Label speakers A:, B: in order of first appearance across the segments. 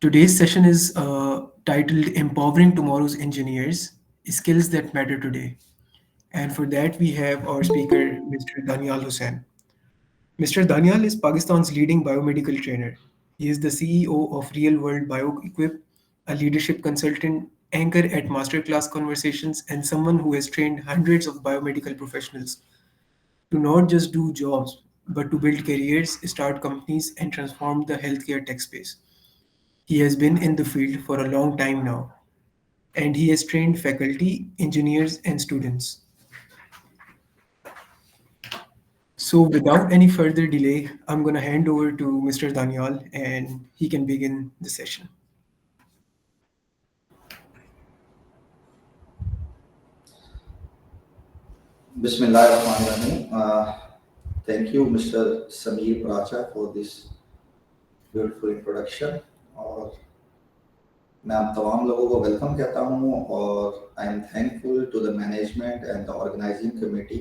A: Today's session is titled Empowering Tomorrow's Engineers Skills That Matter Today. And for that, we have our speaker, Mr. Danial Hussain. Mr. Danial is Pakistan's leading biomedical trainer. He is the CEO of Real World BioEquip, a leadership consultant, anchor at masterclass conversations, and someone who has trained hundreds of biomedical professionals to not just do jobs, but to build careers, start companies, and transform the healthcare tech space. He has been in the field for a long time now, and he has trained faculty, engineers, and students. So, without any further delay, I'm going to hand over to Mr. Danial and he can begin the session.
B: Bismillahirrahmanirrahim. Thank you, Mr. Sameer Pracha, for this beautiful introduction. और मैं आप तमाम लोगों को welcome कहता हूँ और I am thankful to the management and the organising committee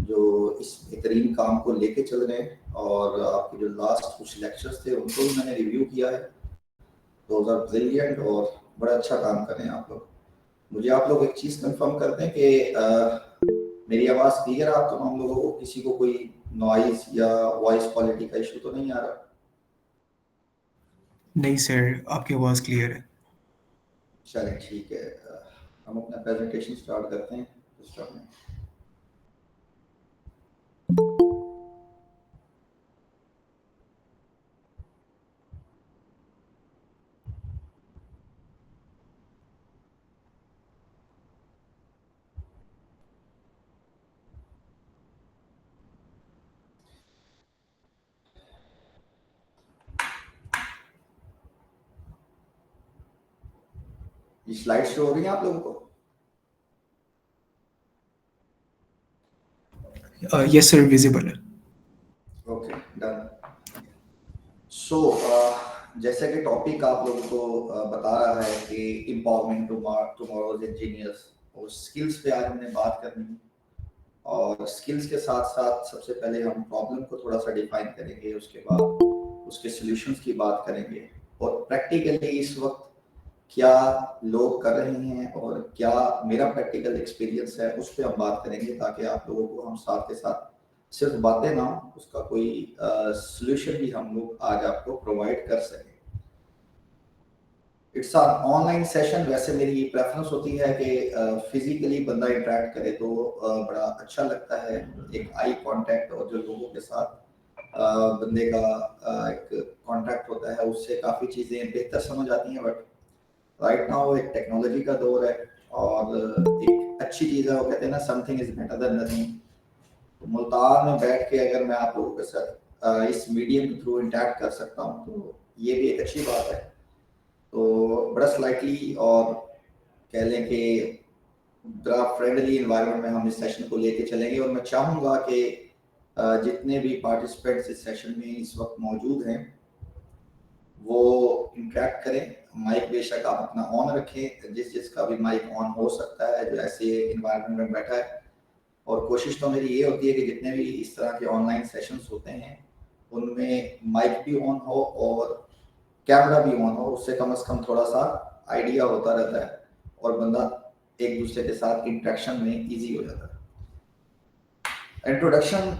B: जो इस बेहतरीन काम को लेके चल रहे हैं और आपके जो लास्ट कुछ लेक्चर्स थे उनको भी मैंने रिव्यू किया है. दोज आर ब्रिलियंट और बड़ा अच्छा काम कर रहे हैं आप लोग. मुझे आप लोग एक चीज़ कंफर्म कर दें कि मेरी आवाज़ क्लियर है आप तमाम लोगों को, किसी को कोई नॉइज या वॉइस क्वालिटी का इशू तो नहीं आ रहा?
A: नहीं सर, आपकी आवाज़ क्लियर है.
B: चलिए ठीक है, हम अपना प्रेजेंटेशन स्टार्ट करते हैं. ये स्लाइड शो हो रही है आप लोगों को?
A: Yes sir, visible है.
B: Okay done. सो जैसे कि टॉपिक आप लोगों को बता रहा है कि एम्पावरमेंट टुमारोज इंजीनियर्स और स्किल्स पे आज हमने बात करनी है. और स्किल्स के साथ साथ सबसे पहले हम प्रॉब्लम को थोड़ा सा डिफाइन करेंगे, उसके बाद उसके सॉल्यूशंस की बात करेंगे और प्रैक्टिकली इस वक्त क्या लोग कर रहे हैं और क्या मेरा प्रैक्टिकल एक्सपीरियंस है उस पर हम बात करेंगे, ताकि आप लोगों को हम साथ के साथ सिर्फ बातें ना हो, उसका कोई सॉल्यूशन भी हम लोग आज आपको प्रोवाइड कर सकें. इट्स आन ऑनलाइन सेशन. वैसे मेरी प्रेफरेंस होती है कि फिजिकली बंदा इंटरेक्ट करे तो बड़ा अच्छा लगता है. एक आई कांटेक्ट और जो लोगों के साथ बंदे का एक कांटेक्ट होता है उससे काफ़ी चीज़ें बेहतर समझ आती हैं. बट राइट नाउ एक टेक्नोलॉजी का दौर है और एक अच्छी चीज़ है, वो कहते हैं ना, something is better than nothing. तो मुल्तान में बैठ के अगर मैं आप लोगों के साथ इस मीडियम के थ्रू इंटरेक्ट कर सकता हूँ तो ये भी एक अच्छी बात है. तो बड़ा स्लाइटली और कह लें कि बड़ा फ्रेंडली इन्वायरमेंट में हम इस सेशन को लेके चलेंगे और मैं चाहूँगा कि जितने भी पार्टिसिपेंट्स इस सेशन में इस वक्त मौजूद हैं वो इंटरेक्ट करें. माइक बेशक आप अपना ऑन रखें, जिसका भी माइक ऑन हो सकता है जो ऐसे इन्वायरमेंट में बैठा है. और कोशिश तो मेरी ये होती है कि जितने भी इस तरह के ऑनलाइन सेशंस होते हैं उनमें माइक भी ऑन हो और कैमरा भी ऑन हो. उससे कम से कम थोड़ा सा आइडिया होता रहता है और बंदा एक दूसरे के साथ इंटरेक्शन में इजी हो जाता है. इंट्रोडक्शन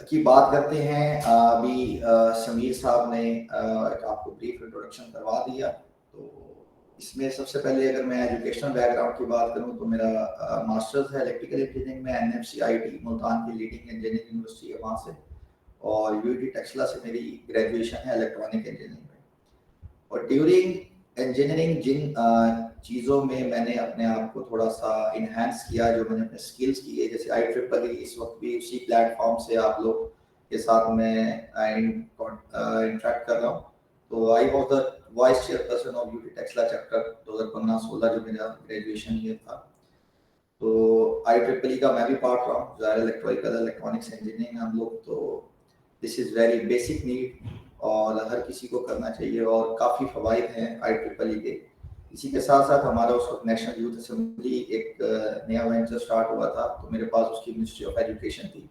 B: की बात करते हैं. अभी समीर साहब ने एक आपको ब्रीफ इंट्रोडक्शन करवा दिया. तो इसमें सबसे पहले अगर मैं एजुकेशनल बैकग्राउंड की बात करूं तो मेरा मास्टर्स है इलेक्ट्रिकल इंजीनियरिंग में NMCIT मुल्तान की लीडिंग इंजीनियरिंग यूनिवर्सिटी है वहाँ से, और UT टेक्सला से मेरी ग्रेजुएशन है इलेक्ट्रॉनिक इंजीनियरिंग में. और ड्यूरिंग इंजीनियरिंग जिन चीज़ों में मैंने अपने आप को थोड़ा सा इन्हेंस किया, जो मैंने अपने स्किल्स किए, जैसे IEEE इस वक्त भी उसी प्लेटफॉर्म से आप लोग के साथ मैं इंटरेक्ट कर रहा हूँ. तो I was the vice chairperson of UT Taxila chapter 2015-16 जो मेरा ग्रेजुएशन ईयर था. तो IEEE का मैं भी पार्ट रहा हूँ, ज़ाहिर इलेक्ट्रिकल इलेक्ट्रॉनिक्स इंजीनियरिंग हम लोग. तो this is very basic need और हर किसी को करना चाहिए और काफ़ी फ़वाइद हैं IEEE के. इसी के साथ साथ हमारा उस वक्त नेशनल यूथ असेंबली एक नया वेंचर स्टार्ट हुआ था, तो मेरे पास उसकी मिनिस्ट्री ऑफ एजुकेशन थी.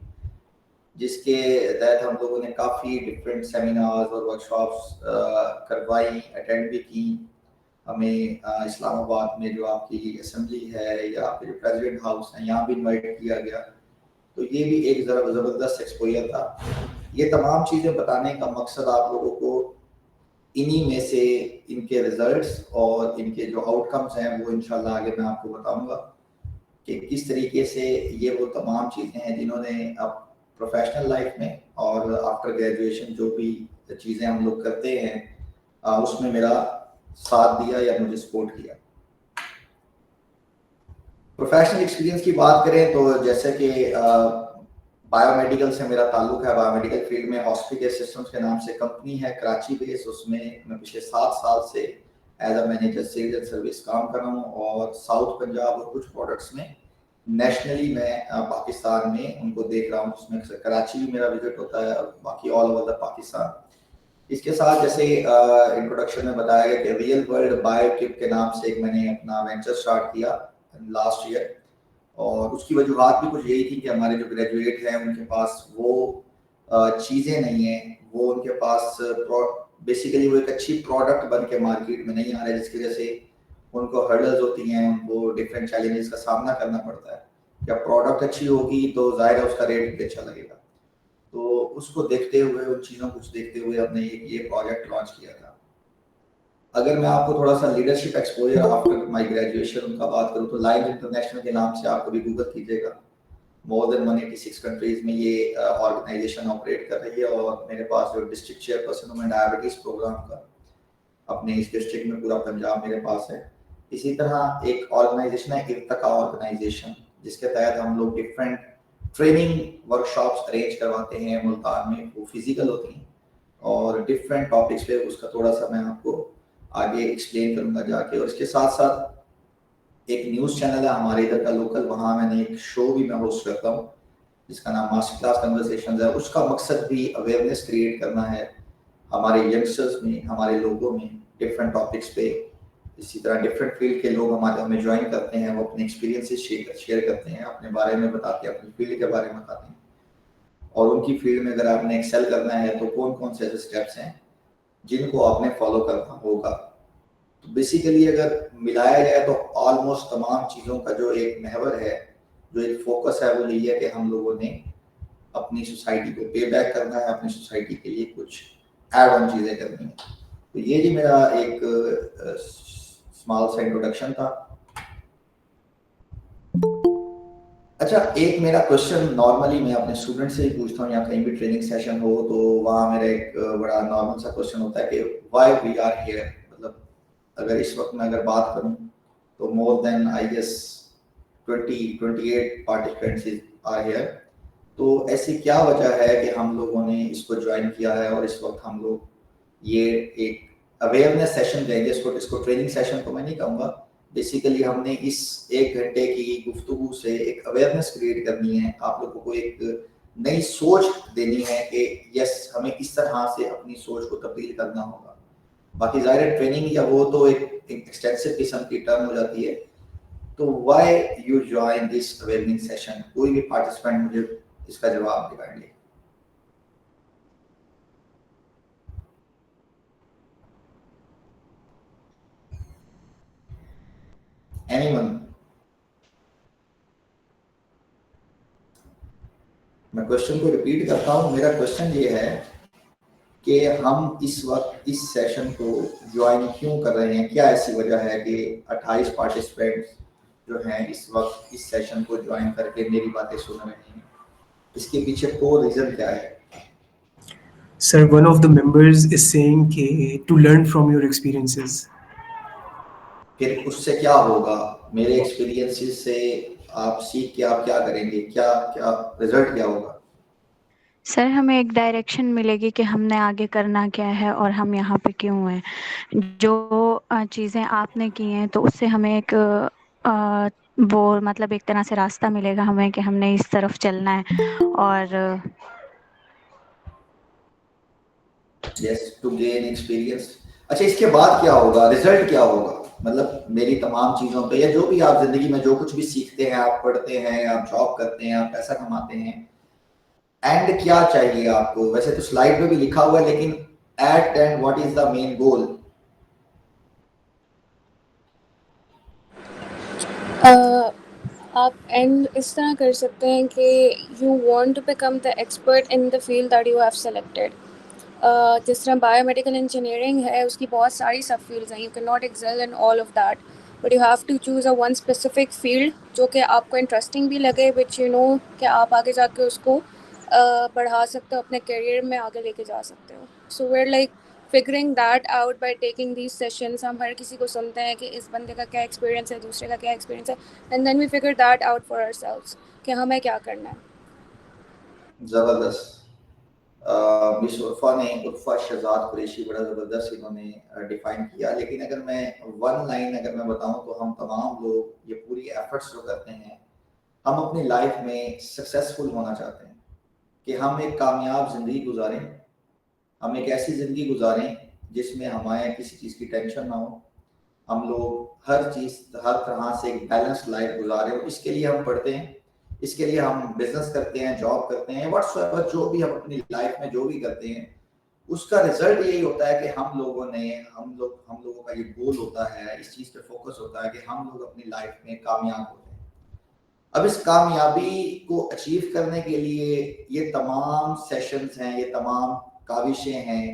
B: जिसके तहत हम लोगों ने काफ़ी डिफरेंट सेमिनार्स और वर्कशॉप्स करवाई, अटेंड भी की। हमें इस्लामाबाद में जो आपकी असेंबली है या आपके जो प्रेसिडेंट हाउस है, यहाँ भी इनवाइट किया गया। तो ये भी एक ज़बरदस्त एक्सपोजर था। ये तमाम चीज़ें बताने का मकसद आप लोगों को इन्हीं में से इनके रिजल्ट्स और इनके जो आउटकम्स हैं वो इंशाल्लाह आगे मैं आपको बताऊंगा कि किस तरीके से ये वो तमाम चीज़ें हैं जिन्होंने अब प्रोफेशनल लाइफ में और आफ्टर ग्रेजुएशन जो भी चीज़ें हम लोग करते हैं उसमें मेरा साथ दिया या मुझे सपोर्ट किया। प्रोफेशनल एक्सपीरियंस की बात करें तो जैसे कि बायोमेडिकल से मेरा ताल्लुक है। बायोमेडिकल फील्ड में हॉस्पिटल सिस्टम्स के नाम से कंपनी है कराची बेस, उसमें मैं पिछले 7 साल से as a manager sales and service काम कर रहा हूँ और साउथ पंजाब और कुछ प्रोडक्ट्स में नेशनली मैं पाकिस्तान में उनको देख रहा हूँ, जिसमें कराची भी मेरा विजिट होता है, बाकी ऑल ओवर द पाकिस्तान। इसके साथ जैसे इंट्रोडक्शन में बताया गया कि रियल वर्ल्ड बायोटिप के नाम से एक मैंने अपना वेंचर स्टार्ट किया लास्ट ईयर, और उसकी वजूहत भी कुछ यही थी कि हमारे जो ग्रेजुएट हैं उनके पास वो चीज़ें नहीं हैं, वो उनके पास बेसिकली वो एक अच्छी प्रोडक्ट बन के मार्केट में नहीं आ रहे, जिसकी वजह से उनको हर्डल्स होती हैं, उनको डिफरेंट चैलेंजेस का सामना करना पड़ता है। जब प्रोडक्ट अच्छी होगी तो जाहिर है उसका रेट भी अच्छा लगेगा। तो उसको देखते हुए, उन चीज़ों को देखते हुए हमने ये प्रोजेक्ट लॉन्च किया था। अगर मैं आपको थोड़ा सा leadership exposure after my graduation उनका बात करूँ तो लाइफ इंटरनेशनल के नाम से आप कभी गूगल कीजिएगा। मोर देन 186 कंट्रीज में ये ऑर्गेनाइजेशन ऑपरेट कर रही है और मेरे पास जो डिस्ट्रिक्ट चेयरपर्सन हूँ मैं डायबिटीज प्रोग्राम का अपने इस डिस्ट्रिक्ट में पूरा पंजाब मेरे पास है। इसी तरह एक ऑर्गेनाइजेशन है इर्तका ऑर्गेनाइजेशन, जिसके तहत हम लोग डिफरेंट ट्रेनिंग वर्कशॉप्स अरेंज करवाते हैं मुल्तान में, वो फिजिकल होती हैं और डिफरेंट टॉपिक्स पे उसका थोड़ा सा मैं आपको आगे एक्सप्लेन करूंगा जाके। और इसके साथ साथ एक न्यूज़ चैनल है हमारे इधर का लोकल, वहाँ मैंने एक शो भी मैं होस्ट करता हूँ जिसका नाम मास्टर क्लास कन्वर्सेशंस है। उसका मकसद भी अवेयरनेस क्रिएट करना है हमारे यंगस्टर्स में, हमारे लोगों में डिफरेंट टॉपिक्स पे। इसी तरह डिफरेंट फील्ड के लोग हमें ज्वाइन करते हैं, वो अपने एक्सपीरियंसेस शेयर करते हैं, अपने बारे में बताते हैं, अपनी फील्ड के बारे में बताते हैं और उनकी फील्ड में अगर आपने एक्सेल करना है तो कौन कौन से ऐसे स्टेप्स हैं जिनको आपने फॉलो करना होगा। तो बेसिकली अगर मिलाया जाए तो ऑलमोस्ट तमाम चीज़ों का जो एक महवर है, जो एक फोकस है, वो यही है कि हम लोगों ने अपनी सोसाइटी को पे बैक करना है, अपनी सोसाइटी के लिए कुछ एड ऑन चीज़ें करनी है। तो ये जी मेरा एक स्मॉल सा इंट्रोडक्शन था। अच्छा, एक मेरा क्वेश्चन नॉर्मली मैं अपने स्टूडेंट से ही पूछता हूँ या कहीं भी ट्रेनिंग सेशन हो तो वहाँ मेरा एक बड़ा नॉर्मल सा क्वेश्चन होता है कि व्हाई वी आर हियर। मतलब अगर इस वक्त मैं अगर बात करूँ तो more than I guess 28 participants are here. तो ऐसी क्या वजह है कि हम लोगों ने इसको ज्वाइन किया है और इस वक्त हम लोग ये एक अवेयरनेस सेशन देंगे। इसको ट्रेनिंग सेशन तो मैं नहीं कहूँगा, बेसिकली हमने इस 1 घंटे की गुफ्तगू से एक अवेयरनेस क्रिएट करनी है, आप लोगों को एक नई सोच देनी है कि यस हमें इस तरह से अपनी सोच को तब्दील करना होगा। बाकी ज़ाहिर ट्रेनिंग या वो तो एक एक्सटेंसिव किस्म की टर्म हो जाती है। तो why you join this awareness session, कोई भी पार्टिसिपेंट मुझे इसका जवाब दे काइंडली। एनीवन? मैं क्वेश्चन को रिपीट करता हूँ। मेरा क्वेश्चन ये है कि हम इस वक्त इस सेशन को ज्वाइन क्यों कर रहे हैं, क्या ऐसी वजह है कि 28 पार्टिसिपेंट्स जो हैं इस वक्त इस सेशन को ज्वाइन करके मेरी बातें सुन रहे हैं, इसके पीछे कोर रीजन क्या है?
A: Sir, one of the members is saying to learn from your experiences.
B: फिर उससे क्या होगा? मेरे एक्सपीरियंसेस से आप सीख के आप क्या करेंगे, क्या क्या रिजल्ट क्या होगा?
C: सर हमें एक डायरेक्शन मिलेगी कि हमने आगे करना क्या है और हम यहाँ पे क्यों हैं। जो चीज़ें आपने की हैं तो उससे हमें एक वो मतलब एक तरह से रास्ता मिलेगा हमें कि हमने इस तरफ चलना है और
B: यस, टू गेन एक्सपीरियंस। अच्छा, इसके बाद क्या होगा, रिजल्ट क्या होगा? मतलब मेरी तमाम चीज़ों पे या जो भी आप ज़िंदगी में जो कुछ भी सीखते हैं, आप पढ़ते हैं, आप जॉब करते हैं, आप पैसा कमाते हैं, एंड क्या चाहिए आपको? वैसे तो स्लाइड में भी लिखा हुआ है, लेकिन at end what is the main goal?
D: आप एंड इस तरह कर सकते हैं कि you want to become the expert in the field that you have selected. जिस तरह बायोमेडिकल इंजीनियरिंग है, उसकी बहुत सारी सब फील्ड्स हैं, you can not excel in all of that, but you have to choose a one specific field जो कि आपको इंटरेस्टिंग भी लगे, विच यू नो कि आप आगे जाके उसको बढ़ा सकते हो, अपने करियर में आगे लेके जा सकते हो। So we're like figuring that out by taking these sessions. हम हर किसी को सुनते हैं कि इस बंदे का क्या एक्सपीरियंस है, दूसरे का क्या एक्सपीरियंस है, and then we figure that out for ourselves कि हमें क्या करना है।
B: जबरदस्त। मिस उर्फा शहजाद कुरैशी, बड़ा ज़बरदस्त इन्होंने डिफाइन किया। लेकिन अगर मैं वन लाइन अगर मैं बताऊं तो हम तमाम लोग ये पूरी एफर्ट्स जो करते हैं, हम अपनी लाइफ में सक्सेसफुल होना चाहते हैं कि हम एक कामयाब ज़िंदगी गुजारें, हम एक ऐसी ज़िंदगी गुजारें जिसमें हमारे किसी चीज़ की टेंशन ना हो, हम लोग हर चीज़ हर तरह से एक बैलेंस लाइफ गुजारें। और इसके लिए हम पढ़ते हैं, इसके लिए हम बिजनेस करते हैं, जॉब करते हैं, व्हाट्सएवर जो भी हम अपनी लाइफ में जो भी करते हैं, उसका रिजल्ट यही होता है कि हम लोगों का ये गोल होता है, इस चीज़ पे फोकस होता है कि हम लोग अपनी लाइफ में कामयाब होते हैं। अब इस कामयाबी को अचीव करने के लिए ये तमाम सेशंस हैं, ये तमाम काविशें हैं।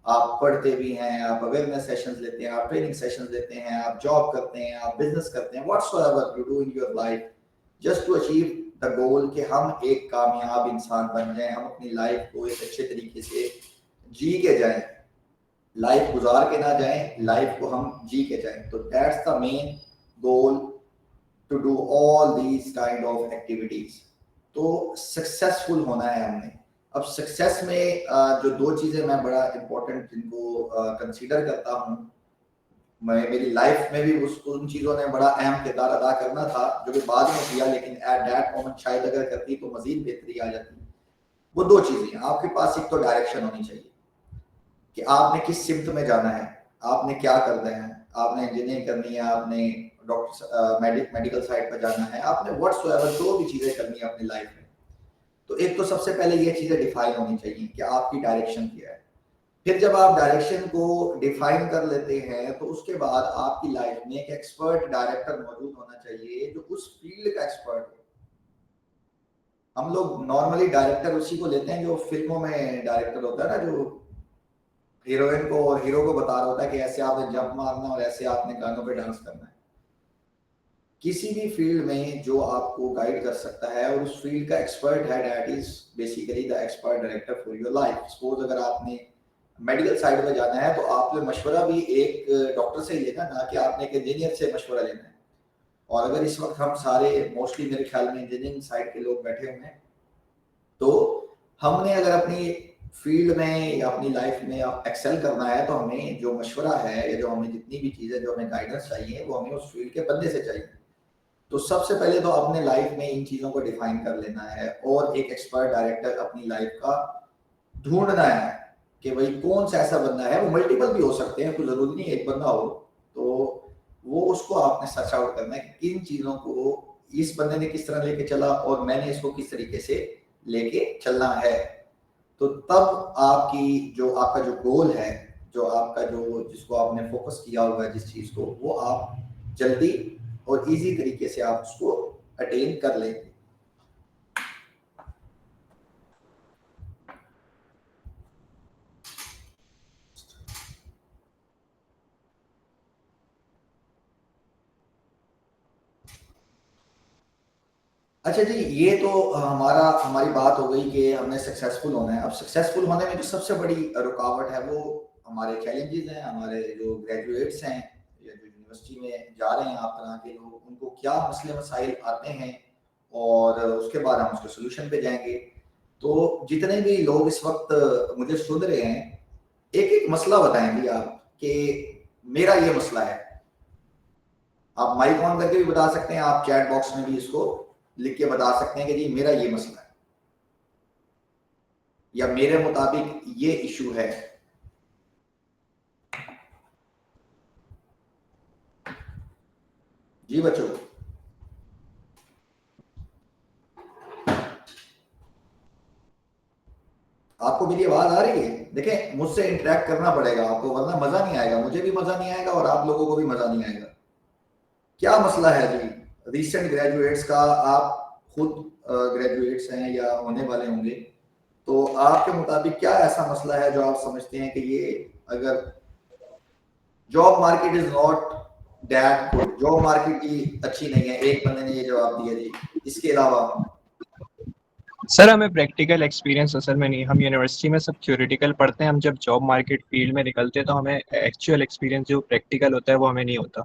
B: आप पढ़ते भी हैं, आप अवेयरनेस सेशंस लेते हैं, आप ट्रेनिंग सेशंस लेते हैं, आप जॉब करते हैं, आप बिजनेस करते हैं, whatsoever you do in your life just to achieve the goal कि हम एक कामयाब इंसान बन जाएं, हम अपनी लाइफ को एक अच्छे तरीके से जी के जाएं, लाइफ गुजार के ना जाएं, लाइफ को हम जी के जाएं। तो that's the main goal, to do all these kind of activities. तो सक्सेसफुल होना है हमने। अब सक्सेस में जो दो चीजें मैं बड़ा इंपॉर्टेंट जिनको कंसीडर करता हूँ, मैं मेरी लाइफ में भी उन चीजों ने बड़ा अहम किरदार अदा करना था जो कि बाद में किया, लेकिन एट दैट मोमेंट शायद अगर करती तो मजीद बेहतरी आ जाती। वो दो चीजें, आपके पास एक तो डायरेक्शन होनी चाहिए कि आपने किस सिमत में जाना है, आपने क्या करना है, आपने इंजीनियरिंग करनी है, आपने डॉक्टर मेडिकल साइड पर जाना है, आपने व्हाट्सएवर जो भी चीजें करनी है अपनी लाइफ में। तो एक तो सबसे पहले ये चीजें डिफाइन होनी चाहिए कि आपकी डायरेक्शन क्या है। फिर जब आप डायरेक्शन को डिफाइन कर लेते हैं तो उसके बाद आपकी लाइफ में एक एक्सपर्ट डायरेक्टर मौजूद होना चाहिए जो उस फील्ड का एक्सपर्ट हो। हम लोग नॉर्मली डायरेक्टर उसी को लेते हैं जो फिल्मों में डायरेक्टर होता है ना, जो हीरोइन को और हीरो को बता रहा होता है कि ऐसे आपने जंप मारना और ऐसे आपने गानों पे डांस करना है। किसी भी फील्ड में जो आपको गाइड कर सकता है और उस फील्ड का एक्सपर्ट है, that is basically the expert director for your life. Suppose अगर आपने मेडिकल साइड में जाना है तो आपने मशवरा भी एक डॉक्टर से ही लेना, ना कि आपने एक इंजीनियर से मशवरा लेना है। और अगर इस वक्त हम सारे मोस्टली मेरे ख्याल में इंजीनियरिंग साइड के लोग बैठे हुए हैं, तो हमने अगर अपनी फील्ड में या अपनी लाइफ में एक्सेल करना है तो हमें जो मशवरा है या जो हमें जितनी भी चीज़ें जो हमें गाइडेंस चाहिए वो हमें उस फील्ड के बंदे से चाहिए। तो सबसे पहले तो अपने लाइफ में इन चीज़ों को डिफाइन कर लेना है और एक एक्सपर्ट डायरेक्टर अपनी लाइफ का ढूंढना है कि भाई कौन सा ऐसा बंदा है। वो मल्टीपल भी हो सकते हैं, कोई जरूरी नहीं एक बंदा हो। तो वो उसको आपने सर्च आउट करना है कि किन चीज़ों को इस बंदे ने किस तरह लेके चला और मैंने इसको किस तरीके से लेके चलना है। तो तब आपका जो गोल है, जो आपका जो जिसको आपने फोकस किया हुआ है जिस चीज को, वो आप जल्दी और इजी तरीके से आप उसको अटेन कर लेंगे। अच्छा जी, ये तो हमारी बात हो गई कि हमने सक्सेसफुल होना है। अब सक्सेसफुल होने में जो सबसे बड़ी रुकावट है वो हमारे चैलेंजेस हैं। हमारे जो ग्रेजुएट्स हैं या जो यूनिवर्सिटी में जा रहे हैं आप तरह के लोग, उनको क्या मसले मसाइल आते हैं और उसके बाद हम उसके सोल्यूशन पे जाएंगे। तो जितने भी लोग इस वक्त मुझे सुन रहे हैं, एक एक मसला बताएंगे आप कि मेरा ये मसला है। आप माइक ऑन करके भी बता सकते हैं, आप चैट बॉक्स में भी इसको लिख के बता सकते हैं कि जी मेरा ये मसला है या मेरे मुताबिक ये इशू है। जी बच्चों। आपको मेरी आवाज आ रही है? देखें, मुझसे इंटरेक्ट करना पड़ेगा आपको, वरना मजा नहीं आएगा, मुझे भी मजा नहीं आएगा और आप लोगों को भी मजा नहीं आएगा। क्या मसला है जी रिसेंट ग्रेजुएट्स का? आप खुद ग्रेजुएट्स हैं या होने वाले होंगे, तो आपके मुताबिक क्या ऐसा मसला है जो आप समझते हैं कि ये, अगर job market is not that good, job market की अच्छी नहीं है, एक बंदे ने ये जवाब दिया जी, इसके अलावा?
E: सर हमें प्रैक्टिकल एक्सपीरियंस असल में नहीं, हम यूनिवर्सिटी में सब थ्योरेटिकल पढ़ते हैं, हम जब जॉब मार्केट फील्ड में निकलते हैं तो हमें एक्चुअल एक्सपीरियंस जो प्रैक्टिकल होता है वो हमें नहीं होता।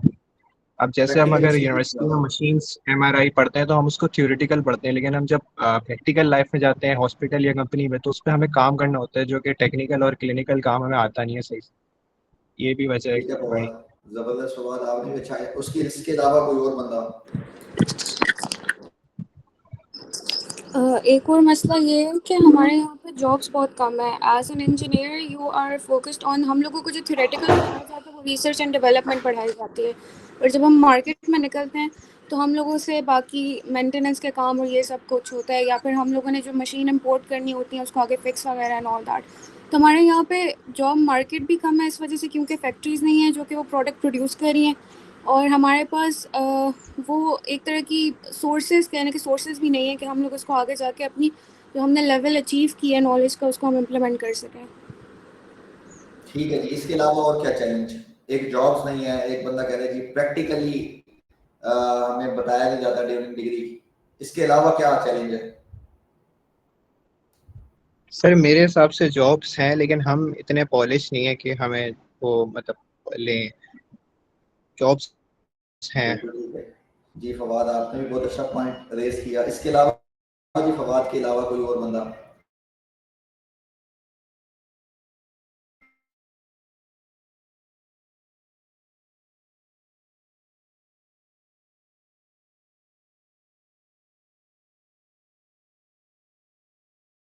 E: अब जैसे हम
B: प्रैक्टिकल
E: अगर
B: एक्सपीरियंस
E: यूनिवर्सिटी में मशीन्स एमआरआई पढ़ते हैं तो हम उसको थ्योरेटिकल पढ़ते हैं, लेकिन हम जब प्रैक्टिकल लाइफ में जाते हैं हॉस्पिटल या कंपनी में तो उस पर हमें काम करना होता है जो कि टेक्निकल और क्लिनिकल काम हमें आता नहीं है सही से। ये भी वजह है
B: ठीक है,
E: कि वही।
B: बहुत जबरदस्त सवाल आपने भी अच्छा है। उसकी इसके अलावा कोई और बंदा?
D: एक और मसला ये है कि हमारे यहाँ पे जॉब्स बहुत कम है। As an engineer you are focused on, हम लोगों को जो थ्योरेटिकल पढ़ाया जाता है वो रिसर्च एंड डेवलपमेंट पढ़ाई जाती है, और जब हम मार्केट में निकलते हैं तो हम लोगों से बाकी मेंटेनेंस के काम और ये सब कुछ होता है, या फिर हम लोगों ने जो मशीन इंपोर्ट करनी होती है उसको आगे फिक्स वगैरह एंड ऑल दैट। तो हमारे यहाँ पे जॉब मार्केट भी कम है इस वजह से, क्योंकि फैक्ट्रीज़ नहीं है जो कि वो प्रोडक्ट प्रोड्यूस कर रही हैं, और हमारे पास वो एक तरह की सोर्सेज, कहने के सोर्सेज भी नहीं है कि हम लोग उसको आगे जाके अपनी जो हमने लेवल अचीव किया है नॉलेज का उसको हम इम्प्लीमेंट कर सकें।
B: ठीक है जी, इसके अलावा और क्या चैलेंज? एक जॉब्स नहीं है, एक बंदा कह रहा है जी प्रैक्टिकली हमें बताया नहीं जाता ड्यूरिंग डिग्री, इसके अलावा क्या चैलेंज है?
E: सर मेरे हिसाब से जॉब्स हैं लेकिन हम इतने पॉलिश नहीं है कि हमें वो मतलब लें। जॉब्स हैं।
B: बिल्कुल ठीक है जी फवाद, आपने भी बहुत अच्छा पॉइंट रेज किया। इसके अलावा जी, फवाद के अलावा कोई और बंदा?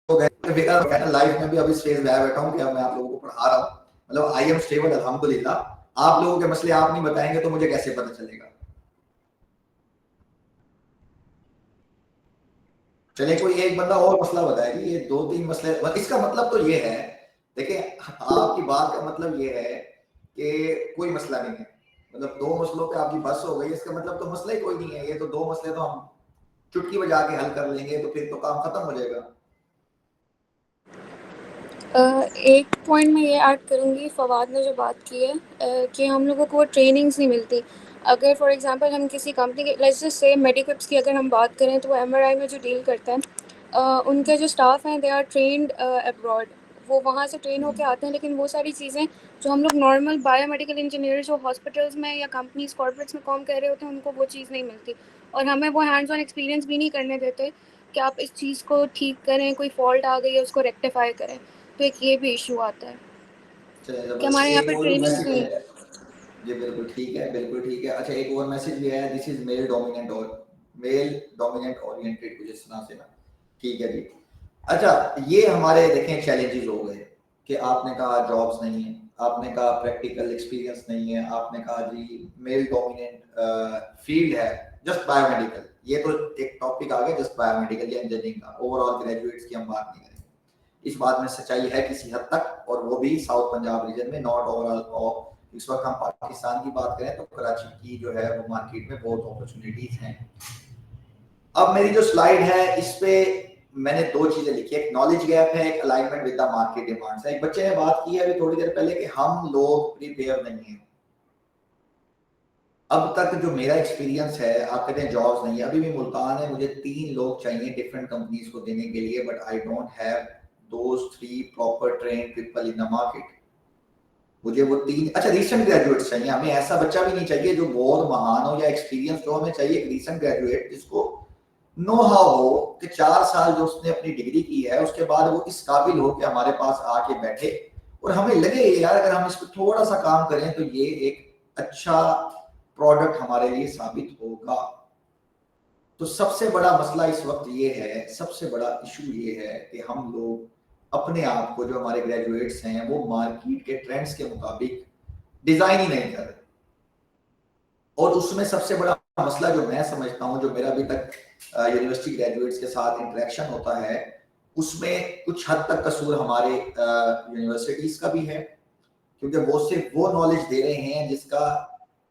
B: तो लाइफ में भी अभी स्टेज में बैठा हूँ कि अब मैं आप लोगों को पढ़ा रहा हूँ, मतलब आई एम स्टेबल अल्हम्दुलिल्लाह। आप लोगों के मसले आप नहीं बताएंगे तो मुझे कैसे पता चलेगा? चलिए कोई एक बंदा और मसला बताए कि ये दो तीन मसले, इसका मतलब तो ये है, देखिए आपकी बात का मतलब ये है कि कोई मसला नहीं है, मतलब दो मसलों पे आपकी बस हो गई, इसका मतलब तो मसला ही कोई नहीं है, ये तो दो मसले तो हम चुटकी बजा के हल कर लेंगे तो फिर तो काम खत्म हो जाएगा।
D: एक पॉइंट मैं ये ऐड करूँगी, फवाद ने जो बात की है कि हम लोगों को ट्रेनिंग्स नहीं मिलती। अगर फॉर एग्जांपल हम किसी कंपनी के, लेट्स जस्ट से मेडिक्विप्स की अगर हम बात करें, तो वो एमआरआई में जो डील करते हैं उनके जो स्टाफ हैं दे आर ट्रेंड अब्रॉड, वो वहाँ से ट्रेन होकर आते हैं, लेकिन वो सारी चीज़ें जो हम लोग नॉर्मल बायोमेडिकल इंजीनियर जो हॉस्पिटल्स में या कंपनीज कॉर्पोरेट्स में काम कर रहे होते हैं उनको वो चीज़ नहीं मिलती, और हमें वो हैंड्स ऑन एक्सपीरियंस भी नहीं करने देते कि आप इस चीज़ को ठीक करें, कोई फॉल्ट आ गई है उसको रेक्टिफाई करें। तो एक ये भी इशू आता है
B: चलिए
D: कि
B: जबरदस्त,
D: हमारे यहाँ
B: एक
D: पे
B: और भी
D: ट्रेनिंग्स
B: मैसेज
D: नहीं
B: है
D: है।
B: जी, बिल्कुल ठीक है, बिल्कुल ठीक है। अच्छा एक और मैसेज भी है, दिस इज मेल डोमिनेंट और मेल डोमिनेंट ओरिएंटेड, कुछ इस तरह से ना, ठीक है जी। अच्छा ये हमारे देखें चैलेंजेस हो गए कि आपने कहा जॉब्स नहीं है, आपने कहा प्रैक्टिकल एक्सपीरियंस नहीं है, आपने कहा जी मेल डोमिनेंट फील्ड है जस्ट बायोमेडिकल, ये तो एक टॉपिक आ गया जस्ट बायोमेडिकल या इंजीनियरिंग का, ओवरऑल ग्रेजुएट्स की हम बात नहीं करेंगे। इस बात में सच्चाई है किसी हद तक, और वो भी साउथ पंजाब रीजन में, नॉट ओवरऑल। इस वक्त हम पाकिस्तान की बात करें तो कराची की जो है वो मार्केट में बहुत अपॉर्चुनिटीज हैं। अब मेरी जो स्लाइड है इस पे मैंने दो चीजें लिखी है, एक नॉलेज गैप है, एक alignment with the market demands है। एक बच्चे ने बात की है अभी थोड़ी देर पहले कि हम लोग प्रिपेयर नहीं है। अब तक जो मेरा एक्सपीरियंस है, आप कहते हैं जॉब्स नहीं है, अभी भी मुल्तान है, मुझे 3 लोग चाहिए डिफरेंट कंपनीज को देने के लिए, but I don't have those 3 proper trained people in the market. मुझे वो 3 अच्छा रीसेंट ग्रेजुएट्स चाहिए, हमें ऐसा बच्चा भी नहीं चाहिए जो बहुत महान हो या एक्सपीरियंस, जो हमें चाहिए एक रीसेंट ग्रेजुएट जिसको नो हाउ हो कि 4 साल जो उसने अपनी डिग्री की है उसके बाद वो इस काबिल हो कि हमारे पास आके बैठे और हमें लगे यार अगर हम इस पर थोड़ा सा काम करें तो ये एक अच्छा प्रोडक्ट हमारे लिए साबित होगा। तो सबसे बड़ा मसला इस वक्त ये है, सबसे बड़ा इशू ये है कि हम लोग अपने आप को, जो हमारे ग्रेजुएट्स हैं, वो मार्केट के ट्रेंड्स के मुताबिक डिजाइन ही नहीं कर रहे। और उसमें सबसे बड़ा मसला जो मैं समझता हूँ, जो मेरा अभी तक यूनिवर्सिटी ग्रेजुएट्स के साथ इंटरेक्शन होता है, उसमें कुछ हद तक कसूर हमारे यूनिवर्सिटीज का भी है, क्योंकि वो सिर्फ वो नॉलेज दे रहे हैं जिसका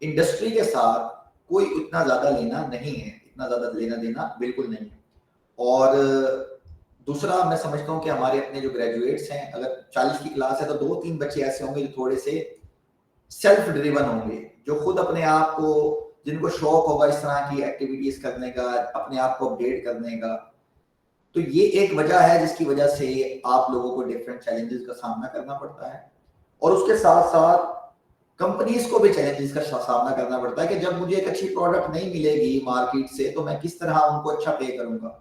B: इंडस्ट्री के साथ कोई उतना ज्यादा लेना नहीं है, इतना ज्यादा लेना देना बिल्कुल नहीं है। और दूसरा मैं समझता हूँ कि हमारे अपने जो ग्रेजुएट्स हैं, अगर 40 की क्लास है तो 2-3 बच्चे ऐसे होंगे जो थोड़े से सेल्फ ड्रिवन होंगे, जो खुद अपने आप को, जिनको शौक होगा इस तरह की एक्टिविटीज करने का, अपने आप को अपडेट करने का। तो ये एक वजह है जिसकी वजह से आप लोगों को डिफरेंट चैलेंजेस का सामना करना पड़ता है, और उसके साथ साथ कंपनीज को भी चैलेंजेस का सामना करना पड़ता है कि जब मुझे एक अच्छी प्रोडक्ट नहीं मिलेगी मार्केट से तो मैं किस तरह उनको अच्छा पे करूंगा।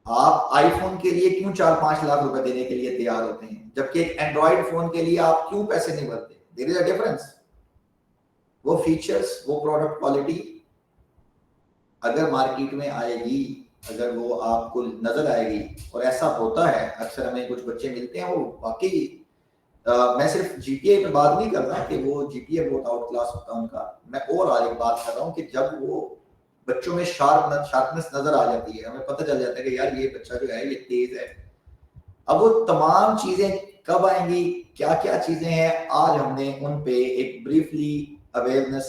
B: आप आईफोन के लिए क्यों 4-5 लाख रुपए देने के लिए तैयार होते हैं, जबकि एक एंड्रॉइड फोन के लिए आप क्यों पैसे नहीं भरते? There is a difference. वो फीचर्स, वो प्रोडक्ट क्वालिटी अगर मार्केट में आएगी, अगर वो आपको नजर आएगी, और ऐसा होता है अक्सर, हमें कुछ बच्चे मिलते हैं वो वाकई, मैं सिर्फ जीपीए पे बात नहीं कर रहा कि वो जीपीए बहुत आउट क्लास होता है उनका, मैं ओवरऑल एक बात कर रहा हूँ कि जब वो बच्चों में शार्पनेस नजर आ जाती है, हमें पता चल जाता है कि यार ये बच्चा जो है ये तेज है। अब वो तमाम चीजें कब आएंगी, क्या क्या चीजें हैं, आज हमने उन पे एक ब्रीफली अवेयरनेस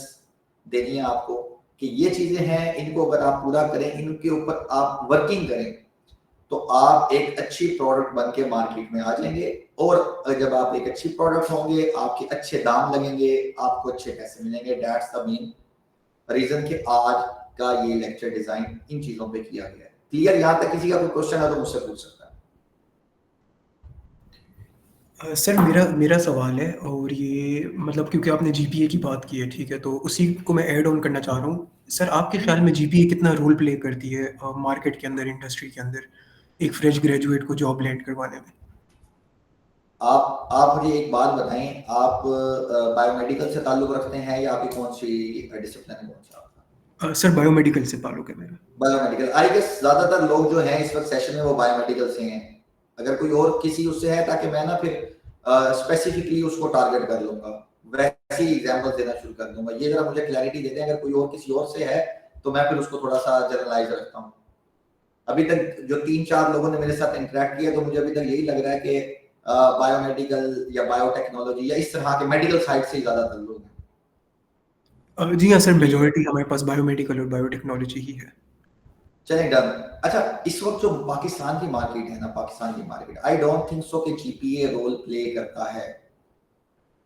B: देनी है आपको कि ये चीजें हैं, इनको अगर आप पूरा करें, इनके ऊपर आप वर्किंग करें, तो आप एक अच्छी प्रोडक्ट बन के मार्केट में आ जाएंगे। और जब आप एक अच्छी प्रोडक्ट होंगे, आपके अच्छे दाम लगेंगे, आपको अच्छे पैसे मिलेंगे। दैट्स द मेन रीजन कि आज का ये लेक्चर डिजाइन इन चीजों पे किया गया है। क्लियर? यहाँ तक किसी का कोई क्वेश्चन है तो मुझसे पूछ सकता है।
A: सर मेरा मेरा सवाल है, और ये मतलब क्योंकि आपने जीपीए की बात की है, ठीक है, तो उसी को मैं ऐड ऑन करना चाह रहा हूँ। सर आपके ख्याल में जीपीए कितना रोल प्ले करती है मार्केट के अंदर, इंडस्ट्री के अंदर, एक फ्रेश ग्रेजुएट को जॉब लैंड करवाने में?
B: आप मुझे एक बात बताएं, आप बायोमेडिकल से ताल्लुक रखते हैं या आपकी कौन सी डिसिप्लिन है, कौन सा आपका?
A: सर बायोमेडिकल से ताल्लुक है मेरा।
B: बायोमेडिकल। आई गेस ज्यादातर लोग जो हैं इस वक्त सेशन में वो बायोमेडिकल से हैं। अगर कोई और किसी उससे है, ताकि मैं ना फिर स्पेसिफिकली उसको टारगेट कर लूंगा, वैसे ही एग्जांपल देना शुरू कर दूंगा। ये जरा मुझे क्लैरिटी दे दें, अगर कोई और किसी और से है तो मैं फिर उसको थोड़ा सा जनरलाइज रखता हूँ। अभी तक जो 3-4 लोगों ने मेरे साथ इंटरेक्ट किया, तो मुझे अभी तक यही लग रहा है कि बायोमेडिकल या बायोटेक्नोलॉजी या इस तरह के मेडिकल साइड से ज्यादातर लोग हैं।
A: जी हाँ सर, मेजोरिटी हमारे पास बायोमेडिकल और बायोटेक्नोलॉजी ही है।
B: चलें, डन। अच्छा, इस वक्त जो पाकिस्तान की मार्केट है ना, पाकिस्तान की market, I don't think so कि जीपीए रोल प्ले करता है।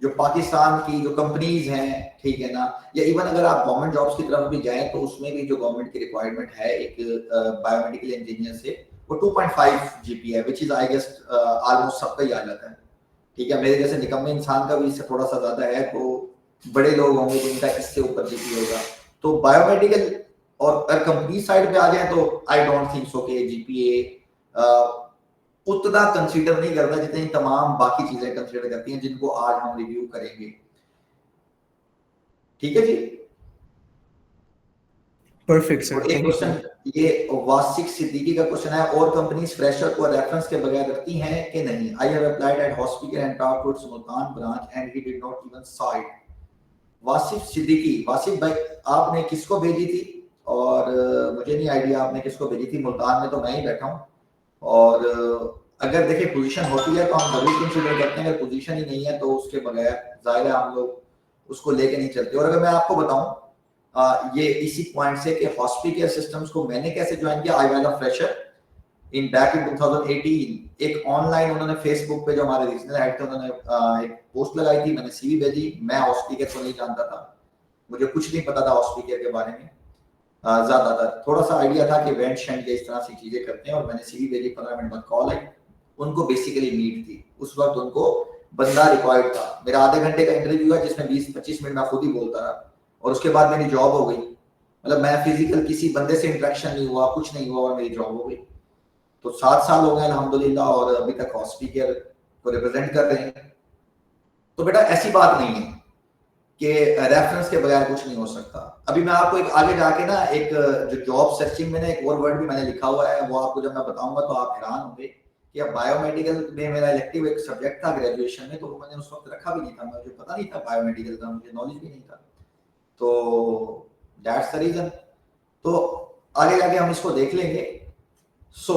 B: जो पाकिस्तान की जो कंपनीज हैं, ठीक है ना, या इवन अगर आप गवर्नमेंट जॉब्स की तरफ भी जाएं तो उसमें भी जो गवर्नमेंट की रिक्वायरमेंट है एक बायोमेडिकल इंजीनियर से, वो 2.5 जीपीए है, which is I guess almost सबका ही आ जाता है। ठीक है, मेरे जैसे निकम्मे इंसान का भी इससे थोड़ा सा ज्यादा है, तो बड़े लोग होंगे जिनका इससे ऊपर जीपीए होगा। तो बायोमेडिकल और अगर कंपनी साइड पे आ जाए तो आई डोंट थिंक सो कि जीपीए उतना कंसीडर नहीं करता जितनी तमाम बाकी चीजें कंसीडर करती हैं, जिनको आज हम रिव्यू करेंगे। ठीक है जी,
A: परफेक्ट सर,
B: और एक
A: थैंक यू।
B: क्वेश्चन ये वासिक सिद्दीकी का क्वेश्चन है, और कंपनीज फ्रेशर को रेफरेंस के बगैर रखती हैं कि नहीं? I have applied at hospital and talk to Multan branch and he did not even saw it. Wasif Siddiqui, Wasif भाई आपने किसको भेजी थी? और मुझे नहीं आइडिया आपने किसको भेजी थी। मुल्तान में तो मैं ही बैठा हूँ, और अगर देखिए पोजीशन होती है तो हम जरूर कंसीडर करते हैं, अगर पोजीशन ही नहीं है तो उसके बगैर जाहिर है हम लोग उसको लेके नहीं चलते। और अगर मैं आपको बताऊं ये इसी पॉइंट से कि हॉस्पिटल सिस्टम्स को मैंने कैसे ज्वाइन किया, I was a fresher in back in 2018। एक ऑनलाइन उन्होंने फेसबुक पे, जो हमारे रीजनल हेड थे, उन्होंने एक पोस्ट लगाई थी, मैंने सीवी भेजी। मैं हॉस्पिटल को नहीं जानता था, मुझे कुछ नहीं पता था हॉस्पिटल के बारे में, ज्यादातर थोड़ा सा आइडिया था कि वेंट शेंट इस तरह से चीजें करते हैं। और मैंने सीवी भेजी, 15 मिनट बाद कॉल आई। उनको बेसिकली नीड थी उस वक्त, उनको बंदा रिक्वायर्ड था। मेरा आधे घंटे का इंटरव्यू हुआ जिसमें 20-25 मिनट मैं खुद ही बोलता रहा, और उसके बाद मेरी जॉब हो गई। मतलब मैं फिजिकल किसी बंदे से इंटरेक्शन नहीं हुआ, कुछ नहीं हुआ, और मेरी जॉब हो गई। तो 7 साल हो गए अल्हम्दुलिल्लाह, और अभी तक हॉस्पिटल को रिप्रेजेंट कर रहे हैं। तो बेटा ऐसी बात नहीं है कि रेफरेंस के बगैर कुछ नहीं हो सकता। अभी मैं आपको एक आगे जाके ना, एक जो जॉब सर्चिंग में ना एक और वर्ड भी मैंने लिखा हुआ है, वो आपको जब मैं बताऊंगा तो आप हैरान होंगे कि अब बायोमेडिकल में मेरा इलेक्टिव एक सब्जेक्ट था ग्रेजुएशन में, तो वो मैंने उस वक्त रखा भी नहीं था, मुझे पता नहीं था बायोमेडिकल का, मुझे नॉलेज भी नहीं था। तो दैट्स द रीजन। तो आगे जाके हम इसको देख लेंगे। सो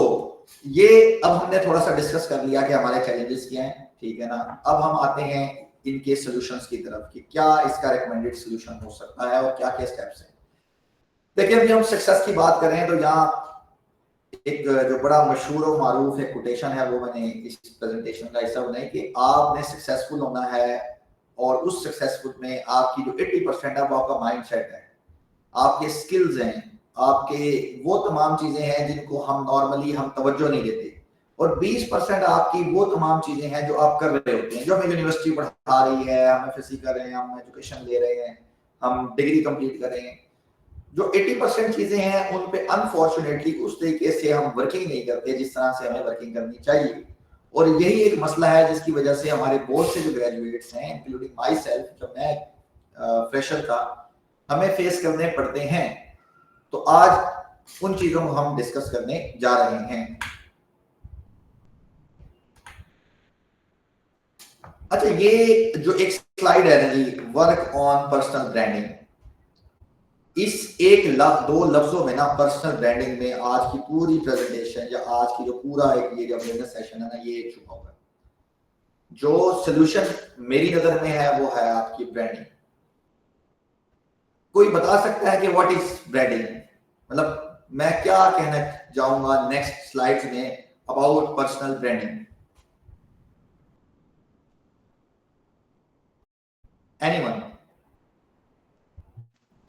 B: ये अब हमने थोड़ा सा डिस्कस कर लिया कि हमारे चैलेंजेस क्या हैं, ठीक है ना। अब हम आते हैं इनके सॉल्यूशंस की तरफ कि क्या इसका रिकमेंडेड सॉल्यूशन हो सकता है और क्या क्या स्टेप्स हैं। देखिए, अभी हम सक्सेस की बात करें तो यहाँ एक जो बड़ा मशहूर और मारूफ एक कोटेशन है वो मैंने इस प्रेजेंटेशन का हिस्सा बनाई कि आपने सक्सेसफुल होना है और उस सक्सेसफुल में आपकी जो 80% है वो आपका माइंडसेट है, आपके स्किल्स हैं, आपके वो तमाम चीजें हैं जिनको हम नॉर्मली हम तवज्जो नहीं देते, और 20% आपकी वो तमाम चीजें हैं जो आप कर रहे होते हैं, जो हमें यूनिवर्सिटी पढ़ा रही है, हम एफएससी कर रहे हैं, हम एजुकेशन ले रहे हैं, हम डिग्री कंप्लीट कर रहे हैं। जो 80% चीजें हैं उन पे अनफॉर्चुनेटली उस तरीके से हम वर्किंग नहीं करते जिस तरह से हमें वर्किंग करनी चाहिए, और यही एक मसला है जिसकी वजह से हमारे बहुत से जो ग्रेजुएट्स हैं इंक्लूडिंग माई सेल्फ, जब मैं फ्रेशर था, हमें फेस करने पड़ते हैं। तो आज उन चीजों को हम डिस्कस करने जा रहे हैं। अच्छा, ये जो एक स्लाइड है ना जी, वर्क ऑन पर्सनल ब्रांडिंग, इस दो लफ्जों में ना पर्सनल ब्रांडिंग में आज की पूरी प्रेजेंटेशन या आज की जो पूरा एक ये जो बिजनेस सेशन है ना, ये छुपा हुआ है। जो सॉल्यूशन मेरी नजर में है वो है आपकी ब्रांडिंग। कोई बता सकता है कि व्हाट इज ब्रांडिंग, मतलब मैं क्या कहना जाऊंगा नेक्स्ट स्लाइड्स में अबाउट पर्सनल ब्रांडिंग? एनीवन?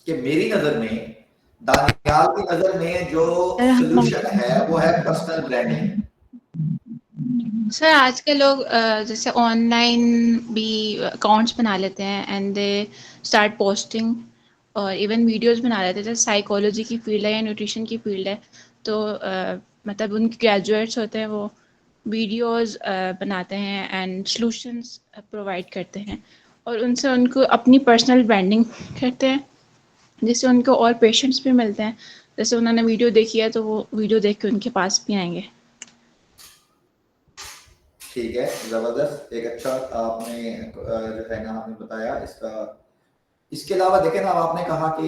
B: कि मेरी नजर में, दानियाल की नजर में जो सॉल्यूशन है वो है पर्सनल ब्रांडिंग।
F: सर आजकल लोग जैसे ऑनलाइन भी अकाउंट्स बना लेते हैं एंड दे स्टार्ट पोस्टिंग, और इवन वीडियोस बना लेते हैं। जैसे साइकोलॉजी की फील्ड है या न्यूट्रिशन की फील्ड है, तो मतलब उनके ग्रेजुएट्स होते हैं वो वीडियोस बनाते हैं एंड सॉल्यूशंस प्रोवाइड करते हैं, और उनसे उनको अपनी पर्सनल ब्रांडिंग करते हैं, जिससे उनको और पेशेंट्स भी मिलते हैं। जैसे उन्होंने वीडियो देखी है तो वो वीडियो देख के उनके पास भी आएंगे।
B: ठीक है, जबरदस्त, एक अच्छा आपने जो है ना आपने बताया इसका। इसके अलावा देखें ना, आपने कहा कि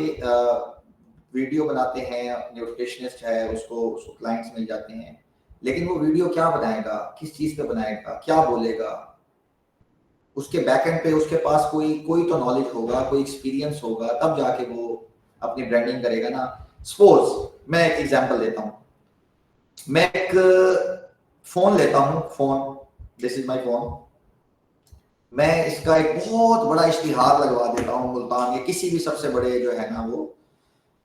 B: वीडियो बनाते हैं, न्यूट्रिशनिस्ट है, उसको क्लाइंट्स मिल जाते हैं, लेकिन वो वीडियो क्या बनाएगा, किस चीज पे बनाएगा, क्या बोलेगा, उसके बैकएंड पे उसके पास कोई तो नॉलेज होगा, कोई एक्सपीरियंस होगा, तब जाके वो अपनी ब्रांडिंग करेगा ना। सपोज मैं एक एग्जांपल देता हूँ, मैं एक फोन लेता हूँ, phone, this is my phone, मैं इसका एक बहुत बड़ा इश्तिहार लगवा देता हूँ मुल्तान या किसी भी सबसे बड़े जो है ना वो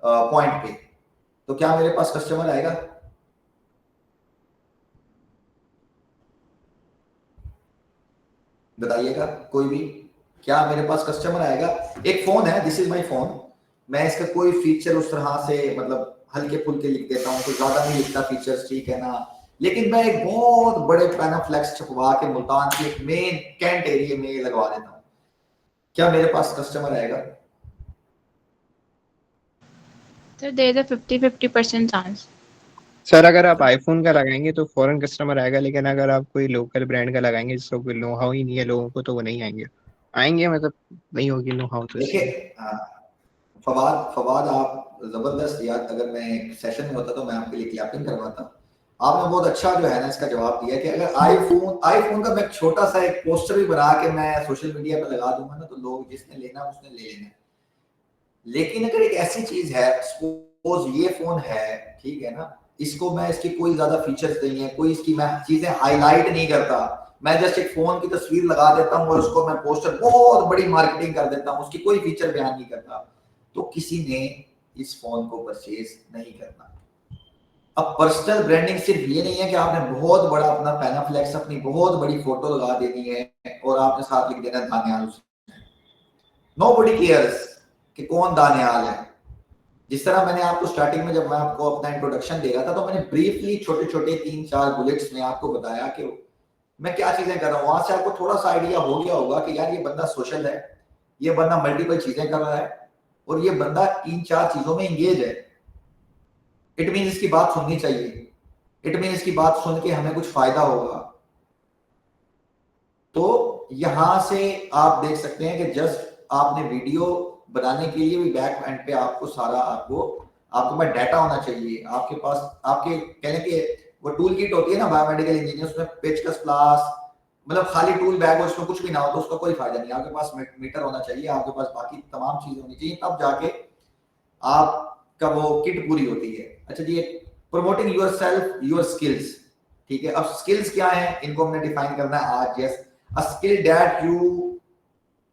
B: पॉइंट पे, तो क्या मेरे पास कस्टमर आएगा? बताइएगा कोई भी, क्या मेरे पास कस्टमर आएगा? एक फोन है, दिस इज माय फोन, मैं इसका कोई फीचर उस तरह से मतलब हल्के फुल्के लिख देता हूँ, कुछ ज्यादा नहीं लिखता फीचर्स, ठीक है ना, लेकिन मैं एक बहुत बड़े पैनाफ्लेक्स छपवा के मुल्तान की एक मेन कैंट एरिया में लगवा देता हूँ, क्या मेरे पास कस्टमर आएगा?
F: Sir there is a 50-50% chance.
E: Sir अगर आप आईफोन का लगाएंगे तो फॉरेन कस्टमर आएगा, लेकिन अगर आप कोई लोकल ब्रांड का लगाएंगे जिसको कोई नो हाउ ही नहीं है लोगों को, तो वो नहीं आएंगे मतलब नहीं होगी नो हाउ। तो
B: देखिए फवाद आप जबरदस्त यार, अगर मैं एक सेशन में होता तो मैं आपके लिए क्लैपिंग करवाता। आपने बहुत अच्छा जो है ना इसका जवाब दिया कि अगर आईफोन का मैं छोटा सा एक पोस्टर भी बना के मैं सोशल मीडिया पर लगा दूंगा ना, तो लोग जिसने लेना उसने ले लेना। लेकिन अगर एक ऐसी चीज है, सपोज ये फोन है, ठीक है ना, इसको मैं इसकी कोई ज्यादा फीचर्स नहीं है, कोई इसकी मैं चीजें हाईलाइट नहीं करता, मैं जस्ट एक फोन की तस्वीर लगा देता हूँ और उसको मैं पोस्टर बहुत बड़ी मार्केटिंग कर देता हूँ, उसकी कोई फीचर बयान नहीं करता, तो किसी ने इस फोन को परचेज नहीं करना। अब पर्सनल ब्रांडिंग सिर्फ ये नहीं है कि आपने बहुत बड़ा अपना पैनाफ्लेक्स, अपनी बहुत बड़ी फोटो लगा देनी है और आपने साथ लिख देना दानियाल। नोबडी केयर्स कि कौन दानियाल है। जिस तरह मैंने आपको स्टार्टिंग में जब मैं आपको अपना इंट्रोडक्शन दे रहा था तो मैंने ब्रीफली छोटे छोटे 3-4 बुलेट्स में आपको बताया कि मैं क्या चीजें कर रहा हूँ। वहां से आपको थोड़ा सा आइडिया हो गया होगा कि यार ये बंदा सोशल है, ये बंदा मल्टीपल चीजें कर रहा है और ये बंदा 3-4 चीजों में इंगेज है। इट मीन इसकी बात सुननी चाहिए, इट मीन इसकी बात सुन के हमें कुछ फायदा होगा। तो यहां से आप देख सकते हैं कि जस्ट आपने वीडियो बनाने के लिए भी बैक एंड पे आपको सारा आपको पास डाटा होना चाहिए, आपके पास आपके कहने के वो टूल किट होती है ना बायोमेडिकल इंजीनियर, उसमें पेचकस प्लास, मतलब खाली टूल बैग हो उसमें कुछ भी ना हो तो उसका कोई फायदा नहीं। आपके पास मीटर होना चाहिए, आपके पास बाकी तमाम चीजें होनी चाहिए, तब जाके आपका वो किट पूरी होती है। अच्छा जी, promoting your self your skills, ठीक है। अब स्किल्स क्या है, इनको हमने डिफाइन करना है आज। Yes, a skill that you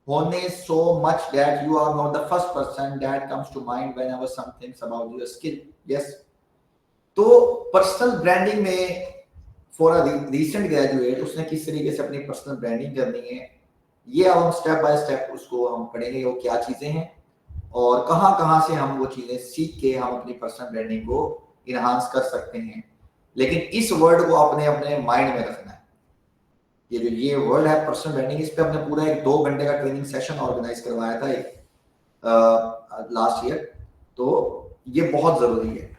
B: होने so much that you are not the first person that comes to mind whenever something about your skill. Yes, तो पर्सनल ब्रांडिंग में फॉर अ रीसेंट ग्रेजुएट उसने किस तरीके से अपनी पर्सनल ब्रांडिंग करनी है, ये अब हम स्टेप बाय स्टेप उसको हम पढ़ेंगे, वो क्या चीजें हैं और कहाँ कहाँ से हम वो चीजें सीख के हम अपनी पर्सनल ब्रांडिंग को इनहांस कर सकते हैं। लेकिन इस वर्ड को अपने अपने माइंड में रखना है। ये जो ये वर्ड है पर्सनल ब्रांडिंग, इस पे हमने पूरा एक 2 घंटे का ट्रेनिंग सेशन ऑर्गेनाइज करवाया था एक लास्ट ईयर, तो ये बहुत जरूरी है।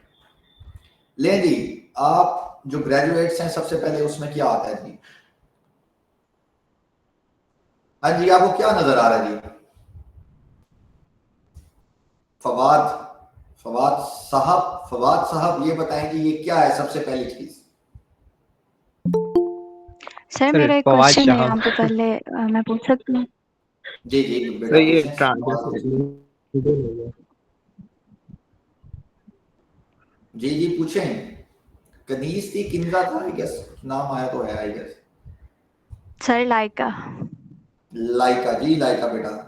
B: ले जी, आप जो ग्रेजुएट्स हैं सबसे पहले उसमें क्या आता है जी? हाँ जी, आपको क्या नजर आ रहा है जी? फवाद, फवाद साहब ये बताएं कि ये क्या है सबसे पहली चीज?
C: सर
E: सर
C: मेरा एक
E: फवाद
C: क्वेश्चन है
E: शाह।
C: यहाँ पे, पहले मैं पूछ सकती हूँ?
B: जी जी
E: तो
B: बेटा
E: ये
B: पूछें, सवाल पूछें। जी जी पूछें। कनीज थी, किंजा था, आई गेस नाम आया तो है आई गेस।
C: सर लाइका।
B: लाइका जी, लाइका बेटा।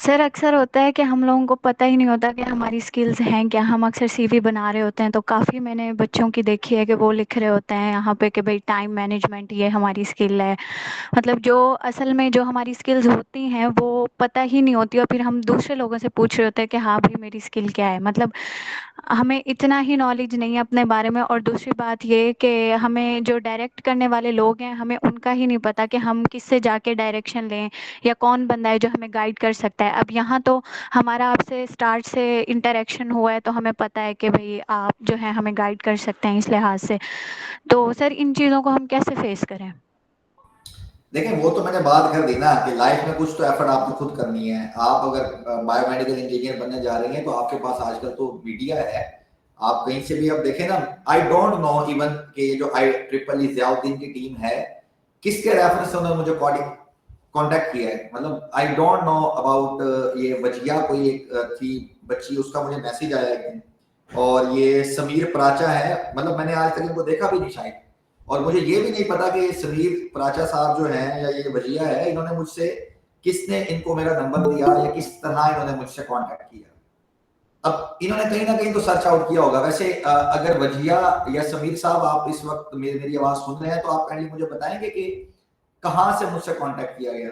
C: सर अक्सर होता है कि हम लोगों को पता ही नहीं होता कि हमारी स्किल्स हैं क्या। हम अक्सर सीवी बना रहे होते हैं तो काफ़ी मैंने बच्चों की देखी है कि वो लिख रहे होते हैं यहाँ पे कि भाई टाइम मैनेजमेंट ये हमारी स्किल है। मतलब जो असल में जो हमारी स्किल्स होती हैं वो पता ही नहीं होती और फिर हम दूसरे लोगों से पूछ रहे होते हैं कि हाँ भाई मेरी स्किल क्या है। मतलब हमें इतना ही नॉलेज नहीं है अपने बारे में। और दूसरी बात ये कि हमें जो डायरेक्ट करने वाले लोग हैं हमें उनका ही नहीं पता कि हम किससे जाके डायरेक्शन लें या कौन बंदा है जो हमें गाइड कर सकता है। अब यहाँ तो हमारा आपसे स्टार्ट से इंटरेक्शन हुआ है तो हमें पता है कि भाई आप जो है हमें गाइड कर सकते हैं इस लिहाज से। तो सर इन चीज़ों को हम कैसे फेस करें?
B: देखिए वो तो मैंने बात कर दी ना कि लाइफ में कुछ तो एफर्ट आपको खुद करनी है। आप अगर बायोमेडिकल इंजीनियर बनने जा रही हैं तो आपके पास आजकल तो मीडिया है, आप कहीं से भी अब देखें ना। आई डोंट नो इवन कि ये जो आई ट्रिपल ई ज़ियाउद्दीन की टीम है किसके रेफरेंस से उन्होंने मुझे कांटेक्ट किया है। मतलब आई डोंट नो अबाउट ये वजिया कोई एक थी बच्ची, उसका मुझे मैसेज आया एक दिन, और ये समीर प्राचा है, मतलब मैंने आज तक इनको देखा भी नहीं शायद, और मुझे ये भी नहीं पता कि समीर प्राचा साहब जो हैं या ये वजिया है, इन्होंने मुझसे किसने इनको मेरा नंबर दिया या किस तरह इन्होंने मुझसे कांटेक्ट किया। अब इन्होंने कहीं ना कहीं तो सर्च आउट किया होगा। वैसे अगर वजिया या समीर साहब आप इस वक्त मेरी आवाज सुन रहे हैं तो आप काइंडली मुझे बताएंगे कि कहाँ से मुझसे कांटेक्ट किया गया,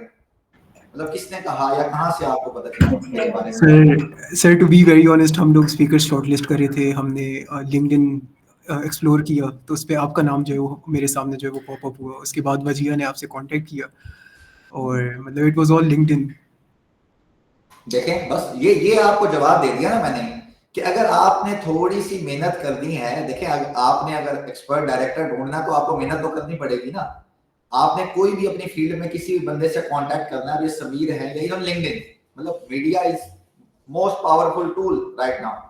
B: मतलब किसने कहा या कहाँ से आपको पता चला मेरे बारे में?
A: Sir to be very honest, हम लोग स्पीकर शॉर्टलिस्ट कर रहे थे, हमने लिंक्डइन एक्सप्लोर किया तो उस पर आपका नाम जो है वो मेरे सामने जो है वो पॉपअप हुआ। उसके बाद वजिया ने आपसे कांटेक्ट किया और मतलब इट वाज ऑल लिंक्डइन।
B: देखें बस ये आपको जवाब दे दिया ना मैंने कि अगर आपने थोड़ी सी मेहनत करनी है। देखें आपने अगर एक्सपर्ट डायरेक्टर ढूंढना तो आपको मेहनत तो करनी पड़ेगी ना। आपने कोई भी अपनी फील्ड में किसी भी बंदे से कांटेक्ट करना है, ये समीर है या इवन लिंक्डइन, मतलब media is most powerful tool right now.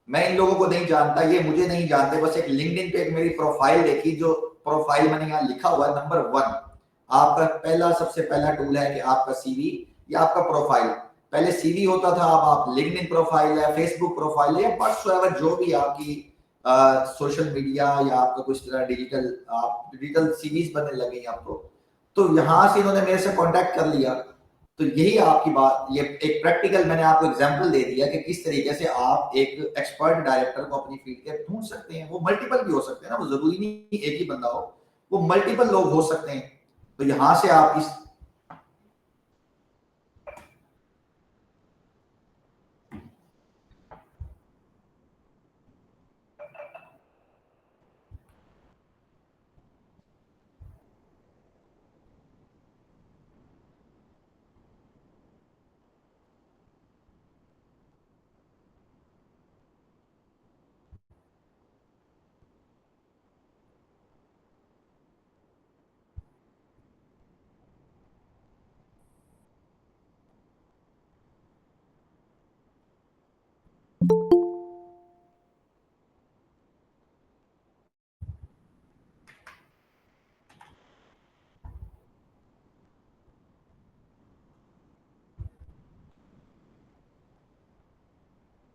B: मैं इन लोगों को नहीं जानता, ये मुझे नहीं जानते, बस एक लिंक्डइन पे एक मेरी प्रोफाइल देखी, जो प्रोफाइल मैंने यहाँ लिखा हुआ है नंबर 1। आपका पहला सबसे पहला टूल है कि आपका सीवी या आपका प्रोफाइल। पहले सीवी होता था, अब आप लिंक्डइन प्रोफाइल है, फेसबुक प्रोफाइल है, व्हाट्सएवर जो भी आपकी सोशल मीडिया या आपका कुछ तरह डिजिटल सीवीज बनने लगे आपको, तो यहाँ से इन्होंने मेरे से कांटेक्ट कर लिया। तो यही आपकी बात, ये एक प्रैक्टिकल मैंने आपको एग्जांपल दे दिया कि किस तरीके से आप एक एक्सपर्ट डायरेक्टर को अपनी फील्ड के ढूंढ सकते हैं। वो मल्टीपल भी हो सकते हैं ना, वो जरूरी नहीं एक ही बंदा हो, वो मल्टीपल लोग हो सकते हैं। तो यहां से आप इस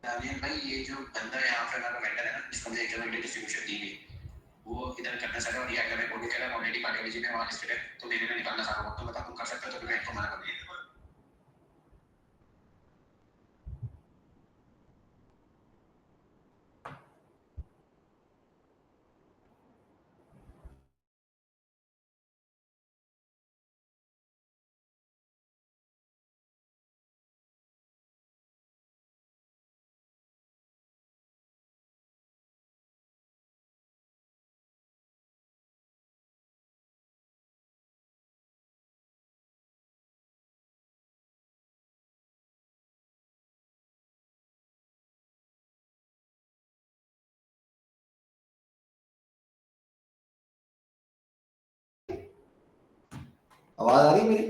G: दानियल भाई, ये जो बंदा है यहाँ का वेंडर है ना, जिसको मुझे एक्जॉर्बिटेंट डिस्ट्रीब्यूशन दी गई, वो इधर करना चाह रहा है और ये एकेडमिक बॉडी कह रहा है ऑलरेडी कार्डियोलॉजी में वहाँ लिस्टेड है, तो लेने में निकालना चाह रहा हूँ। तो बता, तुम कर सकते हो तो मैं इनको मना कर दिया।
B: आवाज आ रही है मेरी?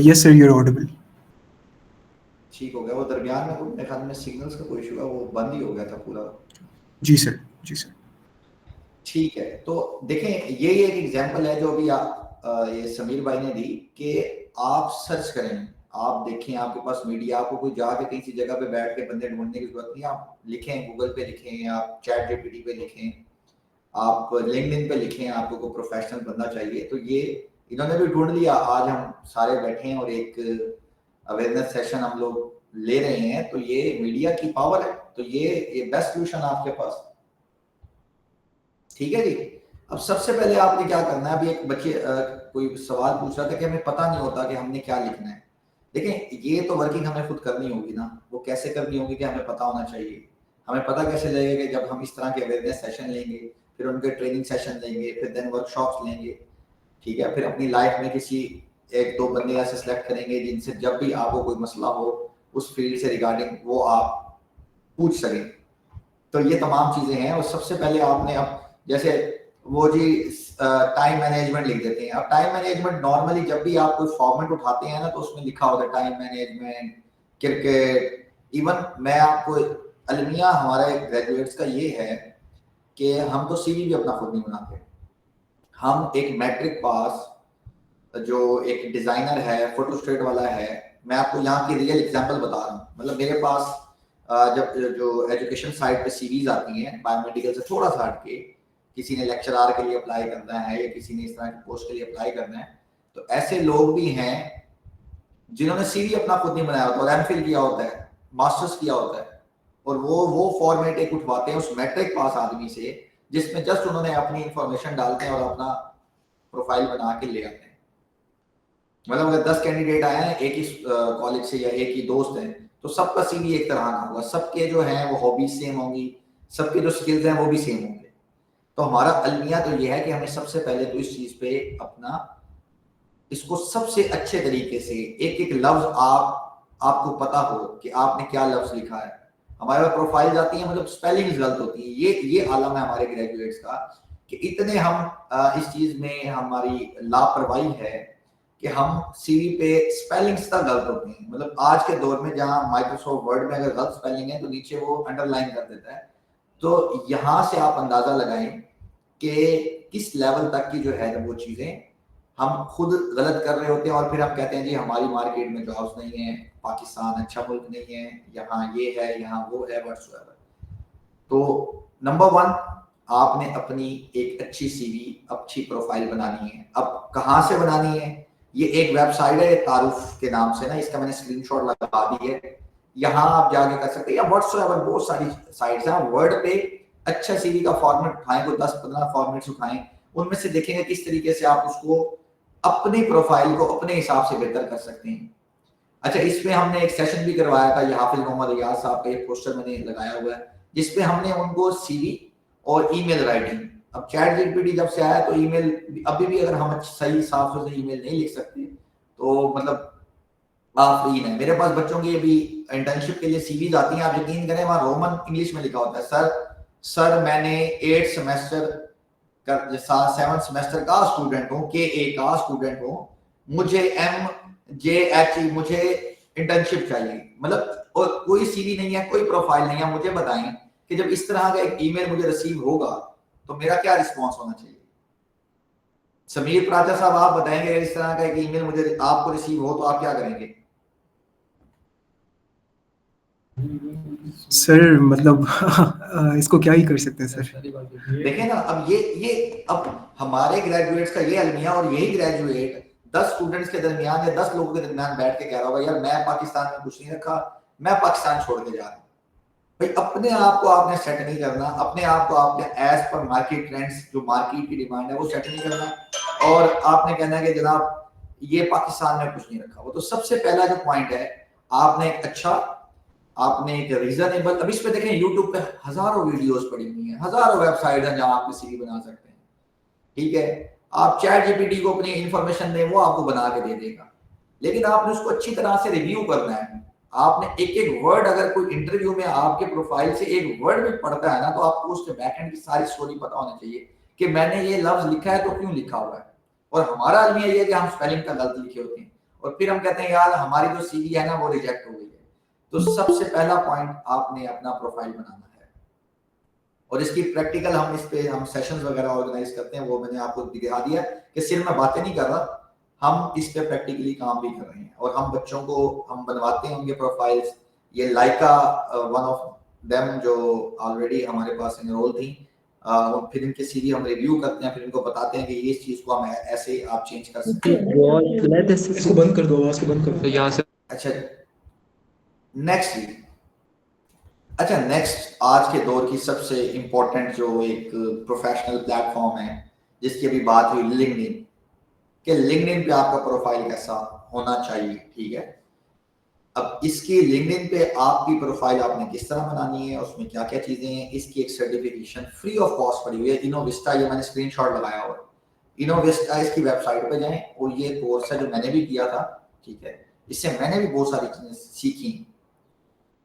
A: Yes, sir, you're audible.
B: ठीक हो गया। वो दरमियान में मेरे ख्याल में सिग्नल्स का कोई इशू है, वो बंद ही हो गया था पूरा।
A: जी सर, जी सर।
B: ठीक है, तो देखें ये एक एग्जांपल है जो अभी ये समीर भाई ने दी कि आप सर्च करें, आप देखें, आपके पास मीडिया, आपको कोई जाके किसी जगह पे बैठ के बंदे ढूंढने की जरूरत नहीं, आप लिखें, गूगल पे लिखें, आप चैट जीपीटी पे लिखें, आप लिंक्डइन पे लिखें, आपको कोई प्रोफेशनल बंदा चाहिए, तो ये इन्होंने भी ढूंढ लिया। आज हम सारे बैठे हैं और एक अवेयरनेस सेशन हम लोग ले रहे हैं, तो ये मीडिया की पावर है, तो ये बेस्ट सोल्यूशन आपके पास। ठीक है जी। अब सबसे पहले आपने क्या करना है, अभी एक बच्चे कोई सवाल पूछ रहा था कि हमें पता नहीं होता कि हमने क्या लिखना है। देखें, ये तो वर्किंग हमें खुद करनी होगी ना। वो कैसे करनी होगी कि हमें पता होना चाहिए। हमें पता कैसे लगेगा कि जब हम इस तरह के अवेयरनेस सेशन लेंगे, फिर उनके ट्रेनिंग सेशन लेंगे, फिर देन वर्कशॉप्स लेंगे, ठीक है, फिर अपनी लाइफ में किसी एक दो बंदे ऐसे सेलेक्ट करेंगे जिनसे जब भी आपको कोई मसला हो उस फील्ड से रिगार्डिंग वो आप पूछ सकें। तो ये तमाम चीजें हैं। और सबसे पहले आपने, अब जैसे वो जी टाइम मैनेजमेंट लिख देते हैं। अब टाइम मैनेजमेंट नॉर्मली जब भी आप कोई फॉर्मेट उठाते हैं ना, तो उसमें लिखा होता है टाइम मैनेजमेंट, क्रिकेट। इवन मैं आपको अलमिया हमारे ग्रेजुएट्स का ये है कि हम तो सीवी भी अपना खुद नहीं बनाते। हम एक मैट्रिक पास जो एक डिजाइनर है, फोटोस्टेट वाला है, मैं आपको यहाँ की रियल एग्जांपल बता रहा हूँ। मतलब मेरे पास जब जो एजुकेशन साइट पे सीरीज आती हैं बायोमेडिकल से थोड़ा सा हटके, किसी ने लेक्चरार के लिए अप्लाई करना है या किसी ने इस तरह की पोस्ट के लिए अप्लाई करना है, तो ऐसे लोग भी हैं जिन्होंने सीवी अपना खुद नहीं बनाया होता और एमफिल किया होता है, मास्टर्स किया होता है, और वो फॉर्मेट एक उठवाते हैं उस मैट्रिक पास आदमी से, जिसमें जस्ट उन्होंने अपनी इंफॉर्मेशन डालते हैं और अपना प्रोफाइल बना के ले आते हैं। मतलब अगर 10 कैंडिडेट आए हैं एक ही कॉलेज से या एक ही दोस्त हैं, तो सबका सीवी एक तरह का होगा, सबके जो है वो हॉबीज सेम होंगी, सबके जो स्किल्स हैं वो भी सेम होंगे। तो हमारा अलमिया तो ये है कि हमें सबसे पहले तो इस चीज पे अपना इसको सबसे अच्छे तरीके से एक एक लफ्ज आपको पता हो कि आपने क्या लफ्ज लिखा है। हमारे पास प्रोफाइल जाती है, मतलब स्पेलिंग गलत होती है। ये आलम है हमारे ग्रेजुएट्स का कि इतने हम इस चीज में हमारी लापरवाही है कि हम सीवी पे स्पेलिंग्स तक गलत होते हैं। मतलब आज के दौर में जहां माइक्रोसॉफ्ट वर्ड में अगर गलत स्पेलिंग है तो नीचे वो अंडरलाइन कर देता है। तो यहां से आप अंदाजा लगाएं कि किस लेवल तक की जो है वो चीजें हम खुद गलत कर रहे होते हैं, और फिर हम कहते हैं जी हमारी मार्केट में जॉब्स नहीं है, पाकिस्तान अच्छा मुल्क नहीं है, यहाँ ये है, यहाँ वो है, व्हाटसोएवर। तो नंबर 1, आपने अपनी एक अच्छी सीवी, अच्छी प्रोफाइल बनानी है। अब कहाँ से बनानी है? ये एक वेबसाइट है तारुफ के नाम से ना, इसका मैंने स्क्रीनशॉट लगा दी है, यहाँ आप जाके कर सकते हैं, या व्हाट्सएवर बहुत सारी साइट्स हैं। वर्ड पे अच्छा सीवी का फॉर्मेट उठाएं, कोई 10-15 फॉर्मेट्स उठाएं, उनमें से देखेंगे किस तरीके से आप उसको अपनी प्रोफाइल को अपने हिसाब से बेहतर कर सकते हैं। अच्छा, इसमें हमने एक सेशन भी करवाया था, ये हाफिज मोहम्मद रियाज साहब का एक पोस्टर मैंने लगाया हुआ है, जिसपे हमने उनको सीवी और ईमेल राइटिंग, अब चैट जीपीटी जब से आया तो ईमेल अभी भी अगर हम सही साफ से ईमेल नहीं लिख सकते तो मतलब आफरीन है। मेरे पास बच्चों की अभी इंटर्नशिप के लिए सीवीज आती हैं, आप यकीन करें वहां रोमन इंग्लिश में लिखा होता है, सर मैंने 8 सेमेस्टर का 7 सेमेस्टर का स्टूडेंट हूँ, KA का स्टूडेंट हूँ, मुझे MJH मुझे इंटर्नशिप चाहिए। मतलब और कोई सीवी नहीं है, कोई प्रोफाइल नहीं है। मुझे बताएं कि जब इस तरह का एक ईमेल मुझे रिसीव होगा तो मेरा क्या रिस्पॉन्स होना चाहिए? समीर प्राचा साहब, आप बताएंगे इस तरह का एक ईमेल मुझे आपको रिसीव हो तो आप क्या करेंगे?
A: सर मतलब इसको क्या ही कर सकते हैं सर।
B: देखिए ना, अब ये अब हमारे ग्रेजुएट्स का ये अलमिया, और यही ग्रेजुएट 10 स्टूडेंट्स के दरमियान या 10 लोगों के दरमियान बैठ के कह रहा होगा यार मैं पाकिस्तान में कुछ नहीं रखा, मैं पाकिस्तान छोड़ के जा रहा हूँ। भाई अपने आप को आपने सेट नहीं करना, अपने आप को आपने एज पर मार्केट ट्रेंड्स, जो मार्केट की डिमांड है वो सेट नहीं करना, और आपने कहना है कि जनाब ये पाकिस्तान में कुछ नहीं रखा। वो तो सबसे पहला जो पॉइंट है, आपने एक अच्छा, आपने एक रीजनेबल, अब इस पे देखें यूट्यूब पे हजारों वीडियोस पड़ी हुई हैं, हजारों वेबसाइट हैं जहां आप सीवी बना सकते हैं, ठीक है। आप चैट जीपीटी को अपनी इंफॉर्मेशन दें, वो आपको बना के दे देगा, लेकिन आपने उसको अच्छी तरह से रिव्यू करना है। आपने एक एक वर्ड, अगर कोई इंटरव्यू में आपके प्रोफाइल से एक वर्ड भी पढ़ता है ना, तो आपको उसके बैकएंड की सारी स्टोरी पता होनी चाहिए कि मैंने ये लफ्ज लिखा है तो क्यों लिखा हुआ है। और हमारा अलमिया ये है कि हम स्पेलिंग का गलत लिखे होते हैं और फिर हम कहते हैं यार हमारी जो सीवी है ना वो रिजेक्ट हो गई है। तो सबसे पहला पॉइंट, आपने अपना प्रोफाइल बनाना है, और इसकी प्रैक्टिकल हम इस पे हम सेशंस वगैरह ऑर्गेनाइज करते हैं, वो मैंने आपको दिखा दिया कि सिर्फ मैं बातें नहीं कर रहा, हम इस पे प्रैक्टिकली काम भी कर रहे हैं, और हम बच्चों को हम बनवाते हैं उनके प्रोफाइल्स। ये लाइका वन ऑफ देम जो ऑलरेडी हमारे पास एनरोल थी, फिर इनके सीवी हम रिव्यू करते हैं, फिर इनको बताते हैं कि ये इस चीज को हम ऐसे आप चेंज कर सकते हैं।
A: इसको बंद कर दो, आवाज को बंद कर दो यहाँ से।
B: अच्छा नेक्स्ट, अच्छा नेक्स्ट, आज के दौर की सबसे इंपॉर्टेंट जो एक प्रोफेशनल प्लेटफॉर्म है जिसकी अभी बात हुई, लिंक्डइन, कि लिंक्डइन पे आपका प्रोफाइल कैसा होना चाहिए, ठीक है। अब इसकी लिंक्डइन पे आपकी प्रोफाइल आपने किस तरह बनानी है, उसमें क्या क्या चीजें हैं, इसकी एक सर्टिफिकेशन फ्री ऑफ कॉस्ट पड़ी हुई है, इनोविस्टा, ये मैंने स्क्रीनशॉट लगाया हुआ, इनोविस्टा इसकी वेबसाइट पे जाएं, और ये कोर्स है जो मैंने भी किया था, ठीक है, इससे मैंने भी बहुत सारी चीजें सीखी,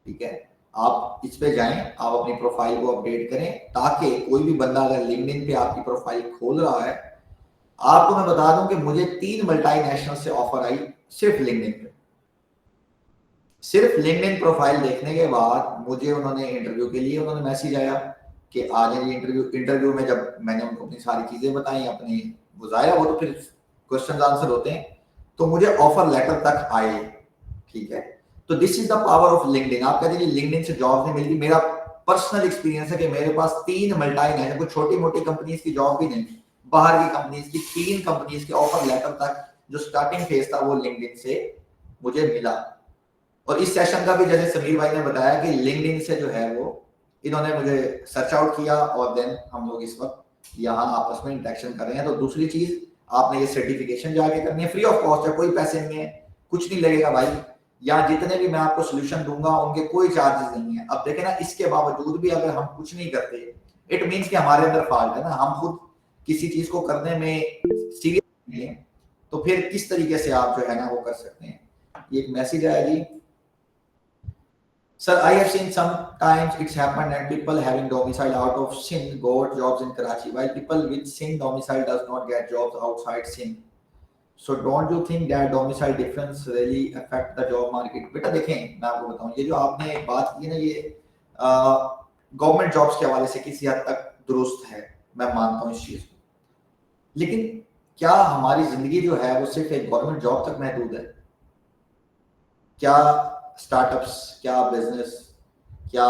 B: ठीक है। आप इस पे जाएं, आप अपनी प्रोफाइल को अपडेट करें, ताकि कोई भी बंदा अगर लिंक्डइन पे आपकी प्रोफाइल खोल रहा है, आपको मैं बता दूं कि मुझे 3 मल्टीनेशनल से ऑफर आई सिर्फ लिंक्डइन पे। सिर्फ लिंक्डइन प्रोफाइल देखने के बाद मुझे उन्होंने इंटरव्यू के लिए उन्होंने मैसेज आया कि आ जाइए इंटरव्यू में जब मैंने उनको अपनी सारी चीजें बताई, अपने बुझाया, वो तो फिर क्वेश्चन आंसर होते हैं, तो मुझे ऑफर लेटर तक आए, ठीक है। तो this is the power of LinkedIn. आप कहते हैं लिंक्डइन से जॉब नहीं मिलती, मेरा पर्सनल एक्सपीरियंस है कि मेरे पास 3 मल्टीनेशनल, कोई छोटी मोटी कंपनीज की जॉब भी नहीं, बाहर की कंपनीज की 3 कंपनीज के ऑफर लेटर तक जो स्टार्टिंग फेज था वो लिंक्डइन से मुझे मिला। और इस सेशन का भी जैसे समीर भाई ने बताया कि लिंक्डइन से जो है वो इन्होंने मुझे सर्च आउट किया, और देन हम लोग इस वक्त यहाँ आपस में इंटरेक्शन कर रहे हैं। तो दूसरी चीज, आपने ये सर्टिफिकेशन जाके करनी है, फ्री ऑफ कॉस्ट है, कोई पैसे नहीं है, कुछ नहीं लगेगा भाई, या जितने भी मैं आपको सोल्यूशन दूंगा उनके कोई चार्जेस नहीं है। अब देखें ना, इसके बावजूद भी अगर हम कुछ नहीं करते, इट मीन्स कि हमारे अंदर फॉल्ट है ना, हम खुद किसी चीज को करने में सीरियस नहीं है, तो फिर किस तरीके से आप जो है ना वो कर सकते हैं। ये एक मैसेज आया जी, Sir, I have seen sometimes it's happened and people having domicile out of Sindh got jobs in Karachi, while people with Sindh domicile does not get jobs outside Sindh. So don't you think that domicile difference really affect the job market? बेटा देखें, मैं आपको बताऊं, ये जो आपने एक बात की ना, ये गवर्नमेंट जॉब्स के हवाले से किसी हद तक दुरुस्त है, मैं मानता हूँ इस चीज को, लेकिन क्या हमारी जिंदगी जो है वो सिर्फ एक गवर्नमेंट जॉब तक महदूद है? क्या स्टार्टअप्स, क्या बिजनेस, क्या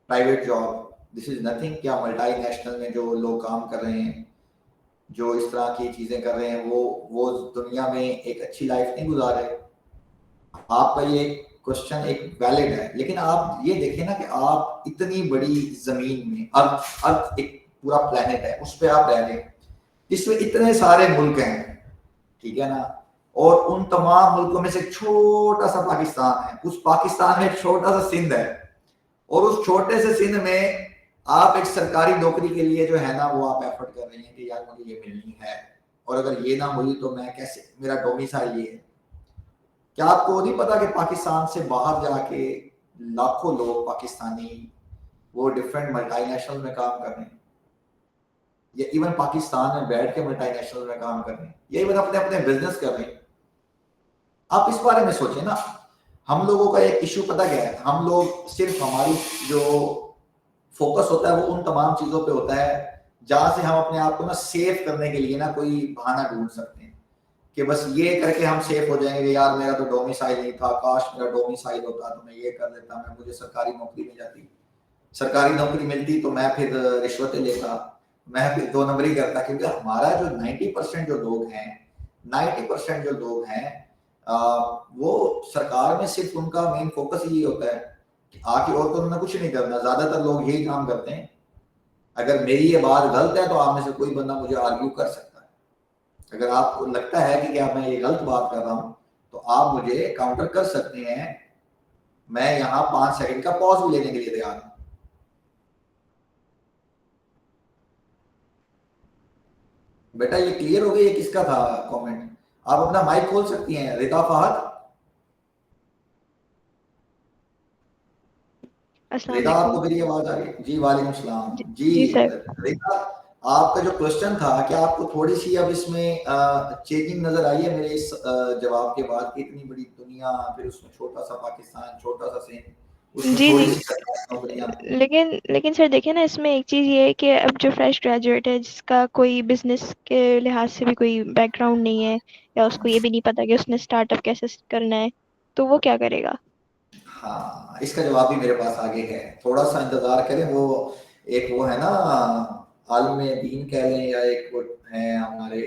B: private job, this is nothing? क्या मल्टीनेशनल में जो लोग काम कर रहे हैं, जो इस तरह की चीजें कर रहे हैं, वो दुनिया में एक अच्छी लाइफ नहीं गुजार रहे? आपका ये क्वेश्चन एक वैलिड है, लेकिन आप ये देखें ना कि आप इतनी बड़ी जमीन में, अर्थ एक पूरा प्लेनेट है, उस पर आप रह रहे हैं जिसमें इतने सारे मुल्क हैं, ठीक है ना, और उन तमाम मुल्कों में से छोटा सा पाकिस्तान है, उस पाकिस्तान में छोटा सा सिंध है, और उस छोटे से सिंध में आप एक सरकारी नौकरी के लिए जो है ना वो आप एफर्ट कर रहे हैं कि यार मुझे ये मिलनी है, और अगर ये ना हुई तो मैं कैसे, मेरा डोमिसाइल ये है। क्या आपको नहीं पता कि पाकिस्तान से बाहर जाके लाखों लोग पाकिस्तानी वो डिफरेंट मल्टीनेशनल में काम कर रहे हैं, या इवन पाकिस्तान में बैठ के मल्टीनेशनल में काम कर रहे हैं, या इवन अपने अपने बिजनेस कर रहे हैं। आप इस बारे में सोचें ना। हम लोगों का एक इश्यू पता क्या है, हम लोग सिर्फ, हमारी जो फोकस होता है वो उन तमाम चीजों पे होता है जहां से हम अपने आप को ना सेफ करने के लिए ना कोई बहाना ढूंढ सकते हैं कि बस ये करके हम सेफ हो जाएंगे, यार मेरा तो डोमिसाइल नहीं था, काश मेरा डोमिसाइल होता तो मैं ये कर लेता, मैं मुझे सरकारी नौकरी मिल जाती, सरकारी नौकरी मिलती तो मैं फिर रिश्वतें लेता, मैं फिर 2 नंबरी करता। क्योंकि हमारा जो 90% जो लोग हैं, 90% जो लोग हैं वो सरकार में सिर्फ उनका मेन फोकस यही होता है कि आके और तो उन्होंने कुछ नहीं करना। ज्यादातर लोग यही काम करते हैं। अगर मेरी ये बात गलत है तो आप में से कोई बंदा मुझे आर्ग्यू कर सकता है। अगर आपको लगता है कि क्या मैं ये गलत बात कर रहा हूं तो आप मुझे काउंटर कर सकते हैं। मैं यहाँ 5 सेकंड का पॉज भी लेने के लिए तैयार हूं। बेटा ये क्लियर हो गया, ये किसका था कमेंट? आप अपना माइक खोल सकती हैं रिता फहद। रिता आपको मेरी आवाज आ रही है? जी वालेकुम सलाम। जी रिता, आपका जो क्वेश्चन था, क्या आपको थोड़ी सी अब इसमें चेंजिंग नजर आई है मेरे इस जवाब के बाद कि इतनी बड़ी दुनिया, फिर उसमें छोटा सा पाकिस्तान, छोटा सा सिंध, उसमें
H: जी
B: थोड़ी
H: जी,
B: सी सरकारी नौकरियां?
H: लेकिन सर देखिए ना, इसमें एक चीज़ ये है कि अब जो फ्रेश ग्रेजुएट है, जिसका कोई बिजनेस के लिहाज से भी कोई बैकग्राउंड नहीं है, या उसको ये भी नहीं पता कि उसने स्टार्टअप कैसे करना है, तो वो क्या करेगा?
B: हाँ, इसका जवाब भी मेरे पास आगे है, थोड़ा सा इंतजार करें। वो एक वो है ना आलिम दीन कह लें, या एक वो है हमारे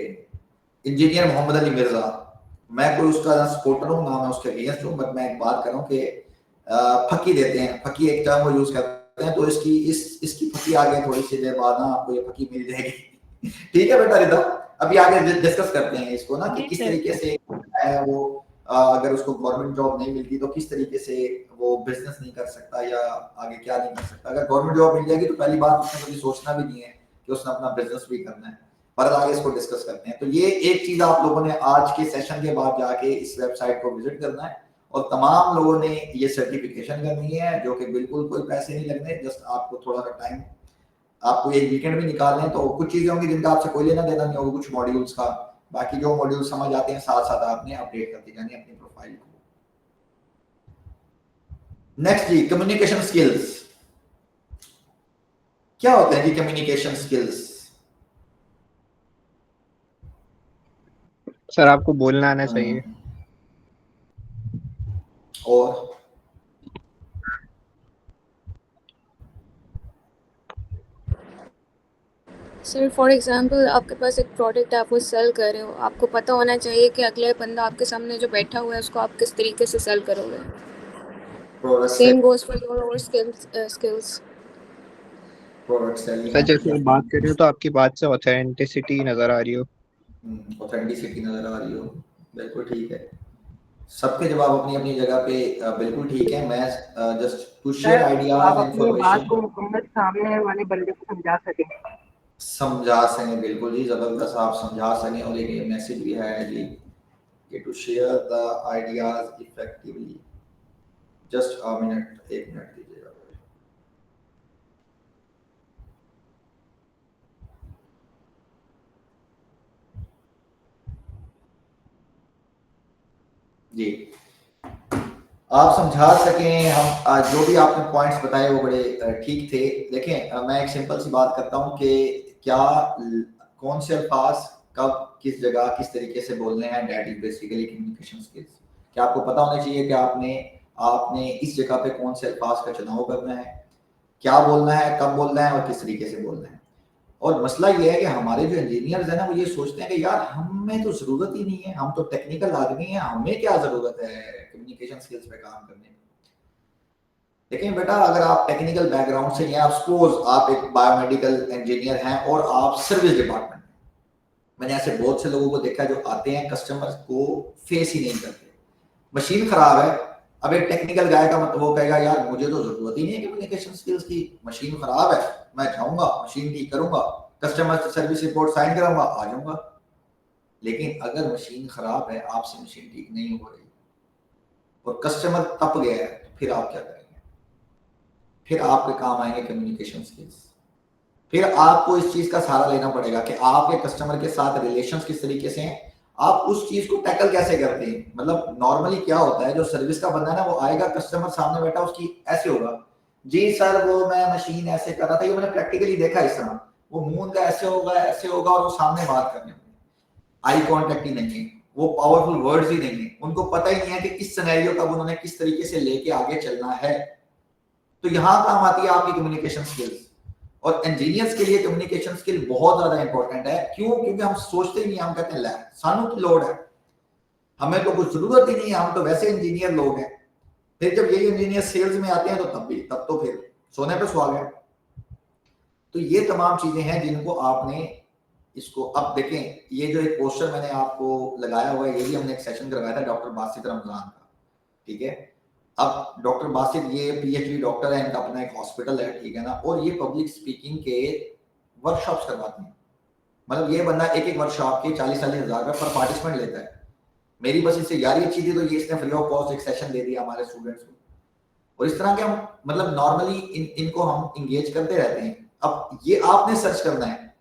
B: इंजीनियर मोहम्मद अली मिर्जा। मैं कोई उसका सपोर्टर हूँ ना मैं उसके अगेंस्ट हूँ, बट मैं एक बात कर रहा हूँ कि फकी देते हैं, फकी एक टर्म वो यूज करते हैं, तो इसकी फकी आगे थोड़ी सी देर बाद ना आपको ये फकी मिल जाएगी। ठीक है बेटा रिदा, अभी आगे डिस्कस करते हैं इसको ना कि किस तरीके से है वो अगर उसको गवर्नमेंट जॉब नहीं मिलती तो किस तरीके से वो बिजनेस नहीं कर सकता या आगे क्या नहीं कर सकता। अगर गवर्नमेंट जॉब मिल जाएगी तो पहली बात उसने कभी सोचना भी नहीं है कि उसने अपना बिजनेस भी करना है। पर आगे इसको डिस्कस करते हैं। तो ये एक चीज आप लोगों ने आज के सेशन के बाद जाके इस वेबसाइट को विजिट करना है, और तमाम लोगों ने ये सर्टिफिकेशन करनी है, जो कि बिल्कुल कोई पैसे नहीं लगने, जस्ट आपको थोड़ा सा टाइम, आपको एक वीकेंड भी निकालना है। तो कुछ चीजें होंगी जिनका आपसे कोई लेना देना नहीं होगा, कुछ मॉड्यूल्स का, बाकी जो मॉड्यूल समझ आते हैं साथ साथ आपने अपडेट करते जानी अपनी प्रोफाइल को। नेक्स्ट जी, कम्युनिकेशन स्किल्स। क्या होते हैं जी कम्युनिकेशन स्किल्स?
E: सर आपको बोलना आना चाहिए।
B: और
D: सर फॉर एग्जांपल आपके पास एक प्रोडक्ट है, आप वो सेल कर रहे हो, आपको पता होना चाहिए कि अगले बंदा आपके सामने जो बैठा हुआ है उसको आप किस तरीके से सेल करोगे। सेम गोज फॉर योर और स्किल्स।
B: प्रोडक्ट सेलिंग
E: सर जैसे बात कर रहे हो तो आपकी बात से ऑथेंटिसिटी नजर आ रही हो।
B: ऑथेंटिसिटी नजर आ रही हो, बिल्कुल ठीक है। सबके जवाब अपनी अपनी जगह पे बिल्कुल ठीक है। मैं just to share ideas information
I: को मुकम्मल सामने वाले बंदे को समझा सकें।
B: बिल्कुल जी, जबरदस्त आप समझा सकें। और एक मैसेज भी है जी कि to share the ideas effectively. Just a minute, 1 minute दीजिएगा। जी, आप समझा सकें, हम जो भी आपने पॉइंट्स बताए वो बड़े ठीक थे। देखें, मैं एक सिंपल सी बात करता हूं कि क्या कौन से अल्फाज कब किस जगह किस तरीके से बोलने हैं, that is basically communication skills. क्या आपको पता होना चाहिए कि आपने इस जगह पे कौन से अल्फाज का चुनाव करना है, क्या बोलना है, कब बोलना है और किस तरीके से बोलना है। और मसला ये है कि हमारे जो इंजीनियर्स हैं ना, वो ये सोचते हैं कि यार हमें तो जरूरत ही नहीं है, हम तो टेक्निकल आदमी हैं, हमें क्या जरूरत है कम्युनिकेशन स्किल्स पे काम करने में। लेकिन बेटा अगर आप टेक्निकल बैकग्राउंड से हैं, आप सपोज आप एक बायोमेडिकल इंजीनियर हैं और आप सर्विस डिपार्टमेंट में, मैंने ऐसे बहुत से लोगों को देखा जो आते हैं कस्टमर को फेस ही नहीं करते, मशीन खराब है। अब एक टेक्निकल गाय का मतलब वो कहेगा यार मुझे तो जरूरत ही नहीं है कम्युनिकेशन स्किल्स की, मशीन खराब है, मैं जाऊंगा मशीन ठीक करूंगा, कस्टमर सर्विस रिपोर्ट साइन कराऊंगा, आ जाऊंगा। लेकिन अगर मशीन खराब है, आपसे मशीन ठीक नहीं हो रही और कस्टमर तप गया है, तो फिर आप क्या करेंगे? फिर आपके काम आएंगे कम्युनिकेशन स्किल्स। फिर आपको इस चीज का सहारा लेना पड़ेगा कि आपके कस्टमर के साथ रिलेशंस किस तरीके से हैं, आप उस चीज को टैकल कैसे करते हैं। मतलब नॉर्मली क्या होता है, जो सर्विस का बंदा है ना, वो आएगा, कस्टमर सामने बैठा, उसकी ऐसे होगा, जी सर वो मैं मशीन ऐसे कर रहा था, ये मैंने प्रैक्टिकली देखा इस तरह, वो मुंह उनका ऐसे होगा और वो सामने बात करने में आई कांटेक्ट ही नहीं है, वो पावरफुल वर्ड्स ही नहीं है, उनको पता ही नहीं है कि इस सिनेरियो का उन्होंने किस तरीके से लेके आगे चलना है। तो यहाँ काम आती है आपकी कम्युनिकेशन स्किल्स, और इंजीनियर्स के लिए कम्युनिकेशन स्किल बहुत ज्यादा इंपॉर्टेंट है। क्यों? क्योंकि हम सोचते ही नहीं, हम कहते हैं सानू की लोड है, हमें तो कुछ जरूरत ही नहीं है, हम तो वैसे इंजीनियर लोग हैं। फिर जब यही इंजीनियर सेल्स में आते हैं तो तब तो फिर सोने पे सुहागा है। तो ये तमाम चीजें हैं जिनको आपने इसको अब देखें। ये जो एक पोस्टर मैंने आपको लगाया हुआ है, ये भी हमने एक सेशन करवाया था डॉक्टर बासित रमजान का, ठीक है। अब डॉक्टर बासित ये पीएचडी डॉक्टर है, इनका अपना एक हॉस्पिटल है, ठीक है ना, और ये पब्लिक स्पीकिंग के वर्कशॉप्स करवाते हैं। मतलब ये बंदा एक वर्कशॉप के 40-40 हज़ार रुपये पर पार्टिसिपेंट लेता है। मेरी बस इससे यारी अच्छी थी तो ये इसने फ्री ऑफ कॉस्ट एक सेशन दे दिया हमारे स्टूडेंट्स को। और इस तरह के हम मतलब नॉर्मली इनको हम इंगेज करते रहते हैं। अब ये आपने सर्च करना है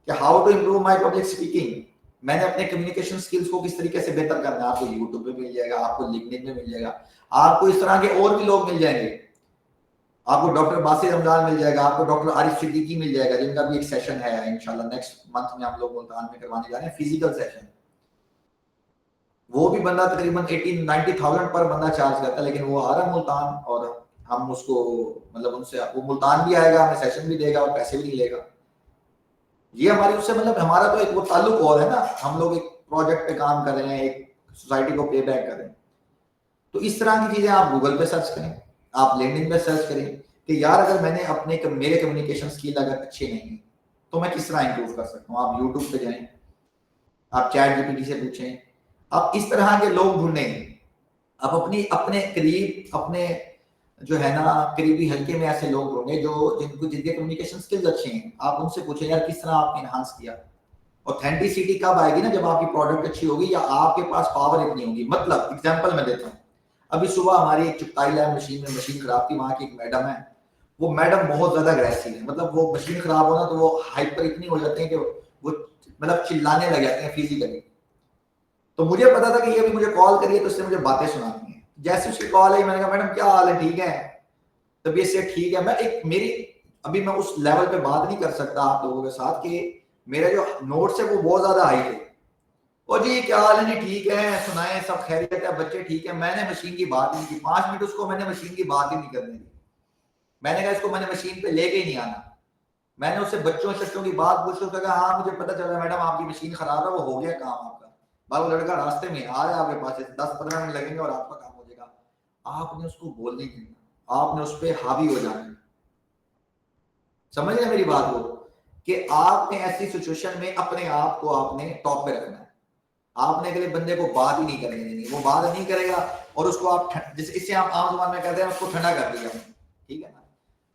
B: कि how to improve my public speaking, मैंने अपने कम्युनिकेशन स्किल्स को किस तरीके से बेहतर करना है। आपको यूट्यूब पे मिल जाएगा, आपको लिंक्डइन में मिल जाएगा, आपको इस तरह के और भी लोग मिल जाएंगे। आपको डॉक्टर बासित रमजान मिल जाएगा, आपको डॉक्टर आरिफ सिद्दीकी मिल जाएगा, जिनका भी एक सेशन है इंशाल्लाह नेक्स्ट मंथ में हम लोग मुल्तान में करवाने जा रहे हैं, फिजिकल सेशन। वो भी बंदा तकरीबन 80-90,000 पर बंदा चार्ज करता है, लेकिन वो आ रहा है मुल्तान और हम उसको मतलब उनसे वो मुल्तान भी आएगा, हमें सेशन भी देगा और पैसे भी नहीं लेगा। ये हमारी उससे मतलब हमारा तो एक वो ताल्लुक और है ना, हम लोग एक प्रोजेक्ट पे काम कर रहे हैं, एक सोसाइटी को पे बैक कर रहे हैं। तो इस तरह की चीजें आप गूगल पे सर्च करें, आप लिंक्डइन पे सर्च करें कि यार अगर मैंने मेरे कम्युनिकेशन स्किल अगर अच्छे नहीं है तो मैं किस तरह इंप्रूव कर सकता हूँ। आप यूट्यूब पे जाएं, आप चैट जीपीटी से पूछें, आप इस तरह के लोग ढूंढें। आप अपने करीब अपने जो है ना करीबी हल्के में ऐसे लोग होंगे जिनके कम्युनिकेशन स्किल्स अच्छे हैं। आप उनसे पूछें यार किस तरह आपने एनहांस किया। ऑथेंटिसिटी कब आएगी ना, जब आपकी प्रोडक्ट अच्छी होगी या आपके पास पावर इतनी होगी। मतलब एग्जांपल मैं देता हूँ, अभी सुबह हमारी एक चुगताई लैब मशीन खराब थी, वहां की एक मैडम है, वो मैडम बहुत ज्यादा अग्रेसिव है। मतलब वो मशीन खराब होना तो वो हाइपर इतनी हो जाते हैं कि वो मतलब चिल्लाने लग जाते हैं फिजिकली। तो मुझे पता था कि ये अभी मुझे कॉल करिए तो उससे मुझे बातें सुनानी है। जैसे उसकी कॉल आई मैंने कहा मैडम क्या हाल है, ठीक है, तबीयत से ठीक है। मैं अभी मैं उस लेवल पे बात नहीं कर सकता आप लोगों के साथ कि मेरा जो नोट्स है वो बहुत ज्यादा हाई है। और जी क्या हाल है, जी ठीक है, सुनाए सब खैरियत है, बच्चे ठीक है। मैंने मशीन की बात नहीं की, 5 मिनट उसको मैंने मशीन की बात ही नहीं करने दी। मैंने कहा इसको मैंने मशीन पे लेके ही नहीं आना। मैंने उससे बच्चों की बात पूछी, उसने कहा हाँ मुझे पता चला मैडम आपकी मशीन खराब है, वो हो गया काम आपका। वो लड़का रास्ते में आ रहा है आपके पास, 10-15 मिनट लगेंगे और आपका काम हो जाएगा। आपने उसको बोलने नहीं देना, आपने उस पर हावी हो जाना। समझ रहे मेरी बात को, कि आपने ऐसी सिचुएशन में अपने आप को आपने टॉप पे रखना है। आपने अगले बंदे को बात ही नहीं करने देनी, वो बात नहीं करेगा और उसको आप जैसे इससे आप आम जुबान में कहते हैं उसको ठंडा कर दिया, ठीक है ना।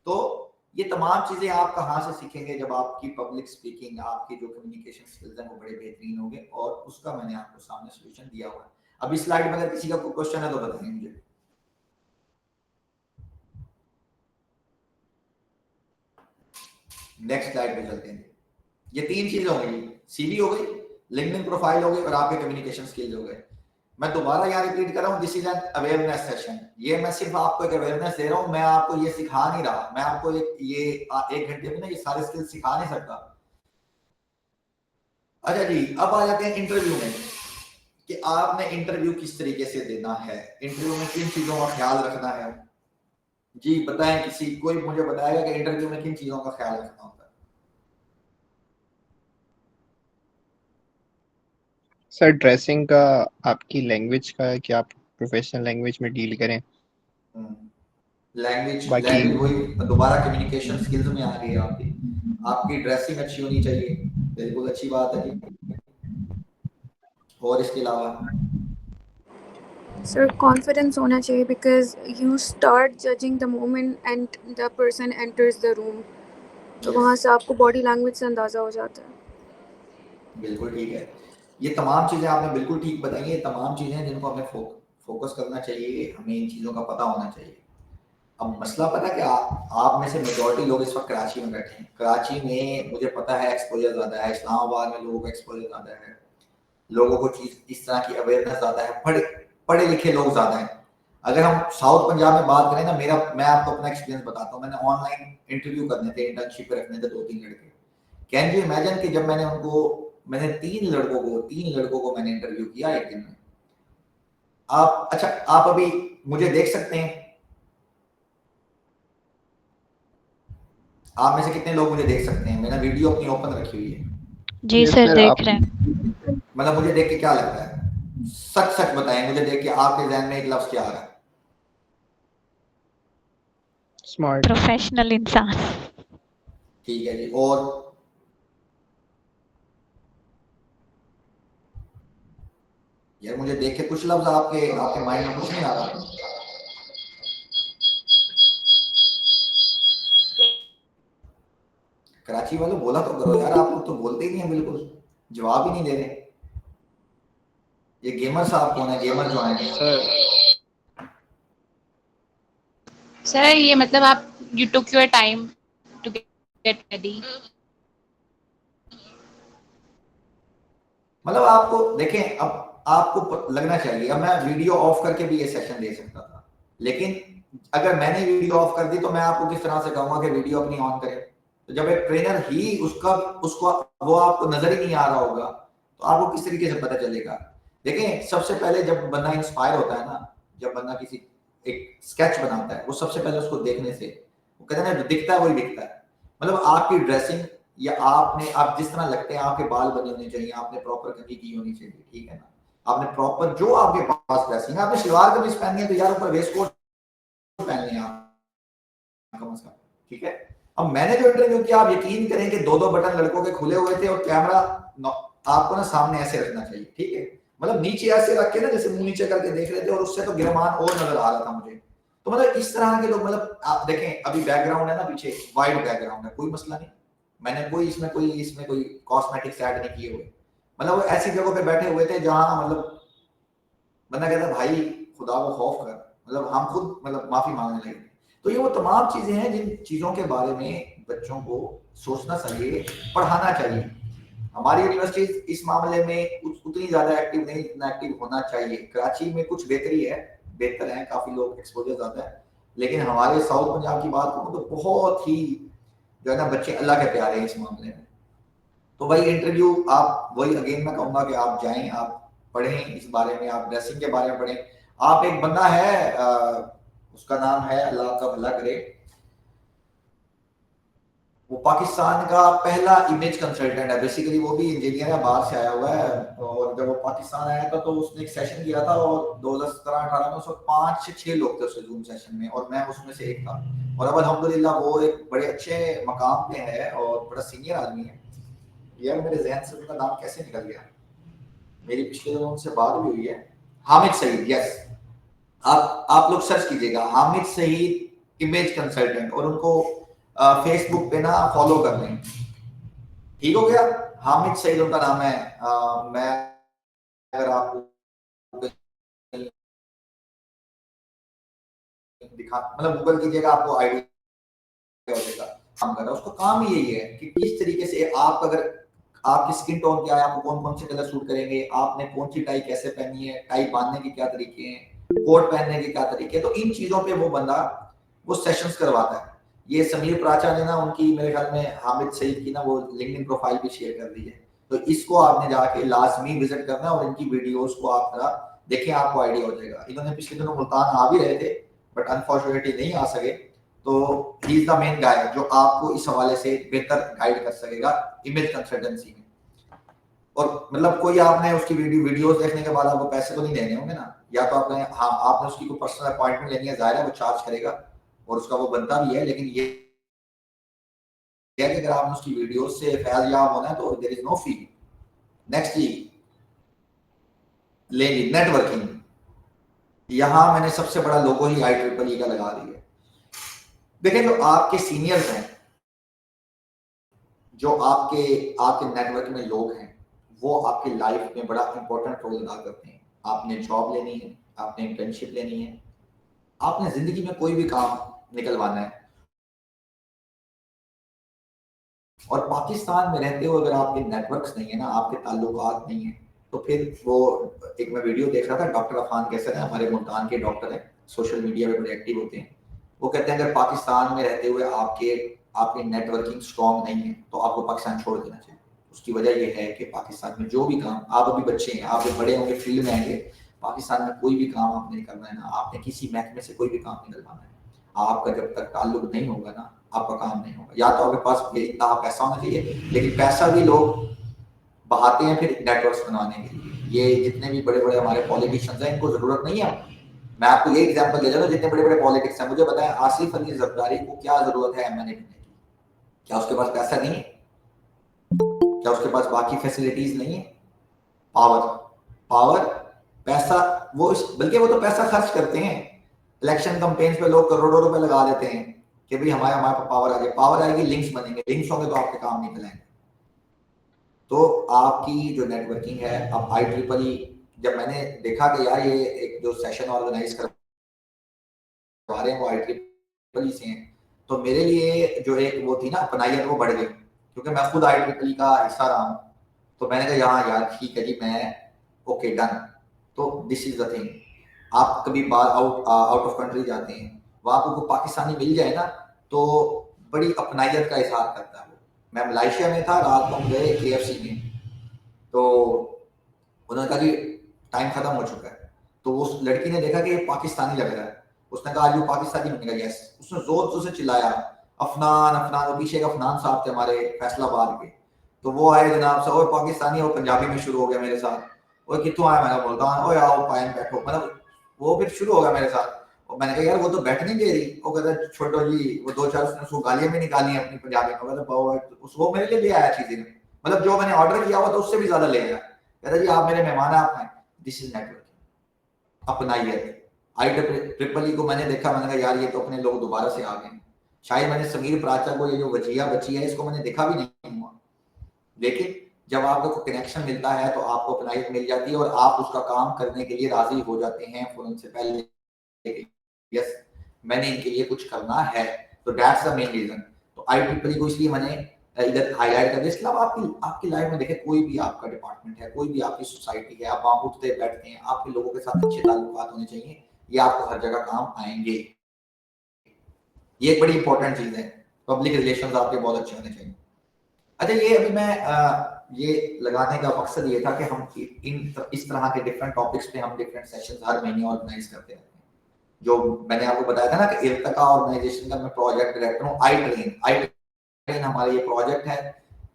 B: तो ये तमाम चीजें आप कहाँ से सीखेंगे, जब आपकी पब्लिक स्पीकिंग, आपकी जो कम्युनिकेशन स्किल्स हैं वो बड़े बेहतरीन होंगे। और उसका मैंने आपको सामने सोल्यूशन दिया हुआ है। अब इस स्लाइड में अगर किसी का कोई क्वेश्चन है तो बताइए मुझे। नेक्स्ट स्लाइड पे चलते हैं। ये 3 चीजें हो गई, सीवी हो गई, लिंक्डइन प्रोफाइल हो गई और आपके कम्युनिकेशन स्किल्स हो गए। मैं दोबारा यहाँ रिपीट कर रहा हूँ, this is an awareness session. ये मैं सिर्फ आपको एक अवेयरनेस दे रहा हूँ, मैं आपको ये सिखा नहीं रहा। मैं आपको एक घंटे में ना ये सारे स्किल्स सिखा नहीं सकता। अच्छा जी, अब आ जाते हैं इंटरव्यू में कि आपने इंटरव्यू किस तरीके से देना है, इंटरव्यू में किन चीजों का ख्याल रखना है। जी बताएं, कोई मुझे बताएगा कि इंटरव्यू में किन चीजों का ख्याल रखना होता है।
E: सर ड्रेसिंग का, आपकी लैंग्वेज का है कि आप प्रोफेशनल लैंग्वेज में डील करें।
B: लैंग्वेज
E: बाकी
B: वही दोबारा कम्युनिकेशन स्किल्स में आ गई है आपकी ड्रेसिंग अच्छी होनी चाहिए, बिल्कुल अच्छी बात है जी। और इसके अलावा
D: सर कॉन्फिडेंस होना चाहिए, because you start judging the moment and the person enters the room, तो वहाँ से आपको बॉडी लैंग्वेज से अंदाज़ा हो जाता है।
B: बिल्कुल ठीक है, ये तमाम चीज़ें आपने बिल्कुल ठीक बताई। ये तमाम चीज़ें जिनको हमें फोकस करना चाहिए, हमें इन चीज़ों का पता होना चाहिए। अब मसला पता क्या, आप में से मेजॉरिटी लोग इस वक्त कराची में बैठे हैं। कराची में मुझे पता है एक्सपोजर ज़्यादा है, इस्लामाबाद में लोगों का एक्सपोजर ज़्यादा है, लोगों को चीज़ इस तरह की अवेयरनेस ज़्यादा है, पढ़े लिखे लोग ज़्यादा हैं। अगर हम साउथ पंजाब में बात करें ना, मैं आपको अपना एक्सपीरियंस बताता हूँ। मैंने ऑनलाइन इंटरव्यू करने थे, इंटर्नशिप पे रखने थे 2-3 लड़के। कैन यू इमेजिन कि जब मैंने तीन लड़कों को मैंने इंटरव्यू किया एक दिन में। आप अभी मुझे देख सकते हैं? आप में से कितने लोग मुझे देख सकते हैं? मैंने वीडियो अपनी ओपन रखी हुई है।
C: जी सर, देख रहे हैं।
B: मतलब मुझे देख के क्या लगता है? सच बताएं, मुझे देख के आपके ज़हन में एक लफ्ज क्या आ रहा है?
E: स्मार्ट।
C: प्रोफेशनल इंसान।
B: ठीक है जी। और यार मुझे देख के कुछ लफ्ज आपके माइंड में कुछ नहीं आ रहा? कराची वालों बोला तो करो यार, आप लोग तो बोलते ही नहीं है, बिल्कुल जवाब ही नहीं दे रहे। ये गेमर साहब कौन है? गेमर जो आए
F: सर ये मतलब आप you took your time to get ready.
B: मतलब आपको देखें, अब आपको लगना चाहिए, अब मैं वीडियो ऑफ करके भी ये सेशन दे सकता था, लेकिन अगर मैंने वीडियो ऑफ कर दी तो मैं आपको किस तरह से कहूंगा कि वीडियो अपनी ऑन करें? तो जब एक ट्रेनर ही उसको वो आपको नजर ही नहीं आ रहा होगा तो आपको किस तरीके से पता चलेगा? देखें, सबसे पहले जब बंदा इंस्पायर होता है ना, जब बंदा किसी एक स्केच बनाता है, वो सबसे पहले उसको देखने से, वो कहते हैं ना, जो दिखता है वही दिखता है। मतलब आपकी ड्रेसिंग या आप जिस तरह लगते हैं, आपके बाल बने होने चाहिए, आपने प्रॉपर कंघी की होनी चाहिए, ठीक है ना, आपने प्रॉपर जो आपके पास ड्रेसिंग है, आपने सलवार कमीज पहनी है तो यार ऊपर वेस्ट कोट पहन लें आप कम से कम, ठीक है। अब मैंने जो इंटरव्यू किया, आप यकीन करें कि दो बटन लड़कों के खुले हुए थे और कैमरा आपको ना सामने ऐसे रखना चाहिए, ठीक है, मतलब नीचे ऐसे रख के ना, जैसे मुंह नीचे करके देख रहे थे, और उससे तो गिरमान और नजर आ रहा था मुझे। तो मतलब इस तरह के लोग, मतलब आप देखें, अभी बैकग्राउंड है ना पीछे, वाइड बैकग्राउंड है, कोई मसला नहीं, मैंने इसमें कोई कॉस्मेटिक्स ऐड नहीं किए हुए। मतलब वो ऐसी जगह पे बैठे हुए थे जहां मतलब बंदा कहता भाई खुदा को खौफ कर, मतलब हम खुद मतलब माफी मांगने लगे। तो ये वो तमाम चीजें हैं जिन चीजों के बारे में बच्चों को सोचना चाहिए, पढ़ाना चाहिए। हमारी यूनिवर्सिटी इस मामले में उतनी ज्यादा एक्टिव नहीं, इतना एक्टिव होना चाहिए। कराची में कुछ बेहतर है, काफी लोग एक्सपोजर ज्यादा है, लेकिन हमारे साउथ पंजाब की बात करूं तो बहुत ही जो है ना बच्चे अल्लाह के प्यारे हैं इस मामले में। तो भाई इंटरव्यू आप वही अगेन मैं कहूंगा कि आप जाएं, आप पढ़ें इस बारे में, आप ड्रेसिंग के बारे में पढ़ें। आप एक बंदा है उसका नाम है, अल्लाह का भला करे, वो पाकिस्तान का पहला इमेज कंसल्टेंट है, बेसिकली वो भी इंजीनियर है, बाहर से आया हुआ है। और जब वो पाकिस्तान आया था तो उसने एक सेशन किया था, और 2017-18 में उसमें 5 से 6 लोग थे उस जूम सेशन में, और मैं उसमें से एक था। और अब अल्हम्दुलिल्लाह वो एक बड़े अच्छे मकाम पे है और बड़ा सीनियर आदमी है। यार मेरे जहन से उनका नाम कैसे निकल गया, मेरी पिछले दिनों उनसे बात भी हुई है, हामिद सईद, यस, आप लोग सर्च कीजिएगा हामिद सईद इमेज कंसल्टेंट, और उनको फेसबुक पे ना फॉलो कर लें, ठीक हो गया। हामिद सईद उनका नाम है। मैं अगर आपको दिखा, मतलब गूगल कीजिएगा, आपको आइडिया हो जाएगा काम कर रहा है। उसका काम ही यही है कि किस तरीके से आप, अगर आपकी स्किन टोन क्या है, आपको कौन कौन से कलर सूट करेंगे, आपने कौन सी टाई कैसे पहनी है, टाई बांधने के क्या तरीके हैं, कोट पहनने के क्या तरीके हैं, तो इन चीजों पे वो बंदा वो सेशंस करवाता है। ये समीर प्राचा ने ना उनकी मेरे ख्याल में हामिद सईद की ना वो लिंक्डइन प्रोफाइल भी शेयर कर दी है, तो इसको आपने जाके लाजमी विजिट करना और इनकी वीडियोस को आप जरा देखें, आपको आइडिया हो जाएगा। इन्होंने पिछले दिनों मुल्तान आ भी रहे थे, बट अनफॉर्चुनेटली नहीं आ सके, तो he is the main guy जो आपको इस हवाले से बेहतर गाइड कर सकेगा इमेज कंसल्टेंसी में। और मतलब कोई आपने उसकी वीडियोस देखने के बाद आपको पैसे तो नहीं देने होंगे ना, या तो आपने उसकी कोई पर्सनल अपॉइंटमेंट लेनी है, जाहिर है वो चार्ज करेगा और उसका वो बनता भी है, लेकिन ये है कि अगर आपने उसकी वीडियोस से फैज याब होना है तो there is no fee. Next जी लेंगे नेटवर्किंग। यहां मैंने सबसे बड़ा लोगो ही IEEE का लगा दिया है। देखिए, जो आपके सीनियर्स हैं, जो आपके नेटवर्क में लोग हैं, वो आपकी लाइफ में बड़ा इंपॉर्टेंट रोल अदा करते हैं। आपने जॉब लेनी है, आपने इंटर्नशिप लेनी है, आपने जिंदगी में कोई भी काम निकलवाना है, और पाकिस्तान में रहते हुए अगर आपके नेटवर्क्स नहीं है ना, आपके ताल्लुकात नहीं है, तो फिर वो एक मैं वीडियो देख रहा था, डॉक्टर अफान कैसर है, हमारे मुल्तान के डॉक्टर हैं, सोशल मीडिया पे बड़े एक्टिव होते हैं। वो कहते हैं अगर पाकिस्तान में रहते हुए आपकी नेटवर्किंग स्ट्रॉन्ग नहीं है तो आपको पाकिस्तान छोड़ देना चाहिए। उसकी वजह ये है कि पाकिस्तान में जो भी काम, आप अभी बच्चे हैं, आप जब बड़े होंगे फील्ड में आएंगे, पाकिस्तान में कोई भी काम आपने करना है ना, आपने किसी महकमे से कोई भी काम नहीं करवाना है, आपका जब तक ताल्लुक नहीं होगा ना, आपका काम नहीं होगा। या तो आपके पास इतना पैसा होना चाहिए, लेकिन पैसा भी लोग बहाते हैं फिर नेटवर्क्स बनवाने के लिए। ये जितने भी बड़े बड़े हमारे पॉलिटिशियंस हैं, इनको जरूरत नहीं है। मैं आपको ये एग्जांपल दे रहा हूँ, जितने बड़े बड़े पॉलिटिक्स हैं, मुझे बताएं आसिफ अली जरदारी को क्या जरूरत है एमएनए बनने की? क्या उसके पास पैसा नहीं है? क्या उसके पास बाकी फैसिलिटीज नहीं है? पावर, पैसा, वो बल्कि वो तो पैसा खर्च करते हैं इलेक्शन कैंपेन्स पे, लोग करोड़ों रुपए लगा देते हैं कि भाई हमारे पावर आ जाए। पावर आएगी, लिंक्स बनेंगे, लिंक्स होंगे तो आपके काम नहीं चलेंगे। तो आपकी जो नेटवर्किंग है, अब IEEE, जब मैंने देखा कि यार ये एक जो सेशन ऑर्गेनाइज करवा रहे हैं वो IEEE से हैं, तो मेरे लिए जो एक वो थी ना अपनाइयत, वो बढ़ गई, क्योंकि मैं खुद IEEE का हिस्सा रहा हूँ। तो मैंने कहा यहाँ यार ठीक है जी, मैं ओके डन। तो दिस इज द थिंग, आप कभी बाहर आउट ऑफ कंट्री जाते हैं, वहां आपको पाकिस्तानी मिल जाए ना तो बड़ी अपनाइयत का इजहार करता है। मैं मलेशिया में था, रात को हम गए KFC में, तो उन्होंने कहा कि टाइम खत्म हो चुका है। तो उस लड़की ने देखा कि ये पाकिस्तानी लग रहा है, उसने कहा आज वो पाकिस्तानी बनेगा। यस, उसने जोर जोर से चिल्लाया अफनान अफनान, और पीछे एक अफनान साहब थे हमारे फैसलाबाद के, तो वो आए जनाब से, और पाकिस्तानी और पंजाबी में शुरू हो गया मेरे साथ। और कितों आया, मैंने बोलता हूँ आओ पाए बैठो, मतलब वो फिर शुरू हो गया मेरे साथ। और मैंने कहा यार वो तो बैठ नहीं दे रही, वो कहता छोटो जी, वो दो चार उसने उसको गालियां भी निकाली हैं अपनी पंजाबी में, वो मेरे लिए ले आया चीजें, मतलब जो मैंने ऑर्डर किया हुआ तो उससे भी ज्यादा ले आया। कहता जी आप मेरे मेहमान हैं, आप खाएं। दिस इज नेटवर्किंग, अपनाइए। IEEE को मैंने देखा, मैंने कहा यार ये तो अपने लोग दोबारा से आ गए। शायद मैंने समीर प्राचा को, ये जो वजिया बची है, इसको मैंने देखा भी नहीं हुआ, लेकिन जब आपको कनेक्शन मिलता है तो आपको अपनाइयत मिल जाती है और आप उसका काम करने के लिए राजी हो जाते हैं फोन से पहले, यस मैंने इनके लिए कुछ करना है। तो दैट्स द मेन रीजन। तो IEEE को इसलिए मैंने इधर हाईलाइट कर दिया। इसके अलावा आपकी लाइफ में देखें, कोई भी आपका डिपार्टमेंट है, कोई भी आपकी सोसाइटी है, आप वहां उठते बैठते हैं, आपके लोगों के साथ अच्छे ताल्लुकात होने चाहिए, ये आपको हर जगह काम आएंगे। ये एक बड़ी इंपॉर्टेंट चीज है। पब्लिक रिलेशंस आपके बहुत अच्छे होने चाहिए। अच्छा, ये अभी मैं ये लगाने का मकसद ये था कि हम इस तरह के डिफरेंट टॉपिक्स पे हम डिफरेंट सेशंस हर महीने ऑर्गेनाइज करते रहते हैं। जो मैंने आपको बताया था ना कि इर्तका ऑर्गेनाइजेशन का मैं प्रोजेक्ट डायरेक्टर हूँ। आई ट्रेन हमारा ये प्रोजेक्ट है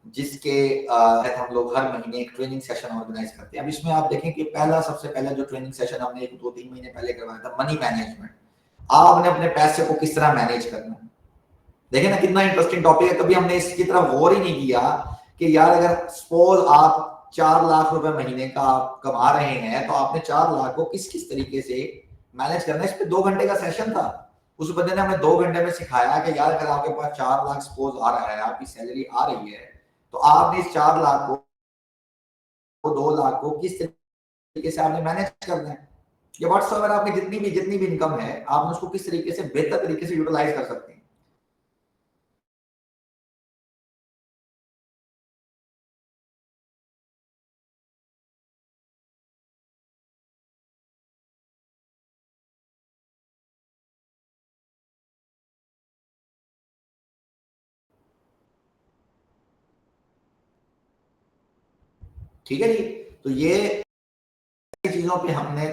B: जिसके तहत हम लोग हर महीने एक ट्रेनिंग सेशन ऑर्गेनाइज करते हैं। अब इसमें आप देखें कि सबसे पहला जो ट्रेनिंग सेशन हमने 2-3 महीने पहले करवाया था, मनी मैनेजमेंट। आपने अपने पैसे को किस तरह मैनेज करना है। देखें ना कितना इंटरेस्टिंग टॉपिक है। कभी हमने इसकी तरफ गौर ही नहीं किया कि यार अगर सपोज आप 4 लाख रुपए महीने का आप कमा रहे हैं तो आपने 4 लाख को किस किस तरीके से मैनेज करना है। इस पे 2 घंटे का सेशन था। उस बंदे ने हमें 2 घंटे में सिखाया कि यार अगर आपके पास 4 लाख सपोज आ रहा है, आपकी सैलरी आ रही है, तो आपने इस 4 लाख को 2 लाख को किस तरीके से आपने मैनेज करना है। या व्हाट्सएवर आपकी जितनी भी इनकम है, आपने उसको किस तरीके से बेहतर तरीके से यूटिलाइज कर सकते हैं। ठीक है जी। तो ये चीजों पे हमने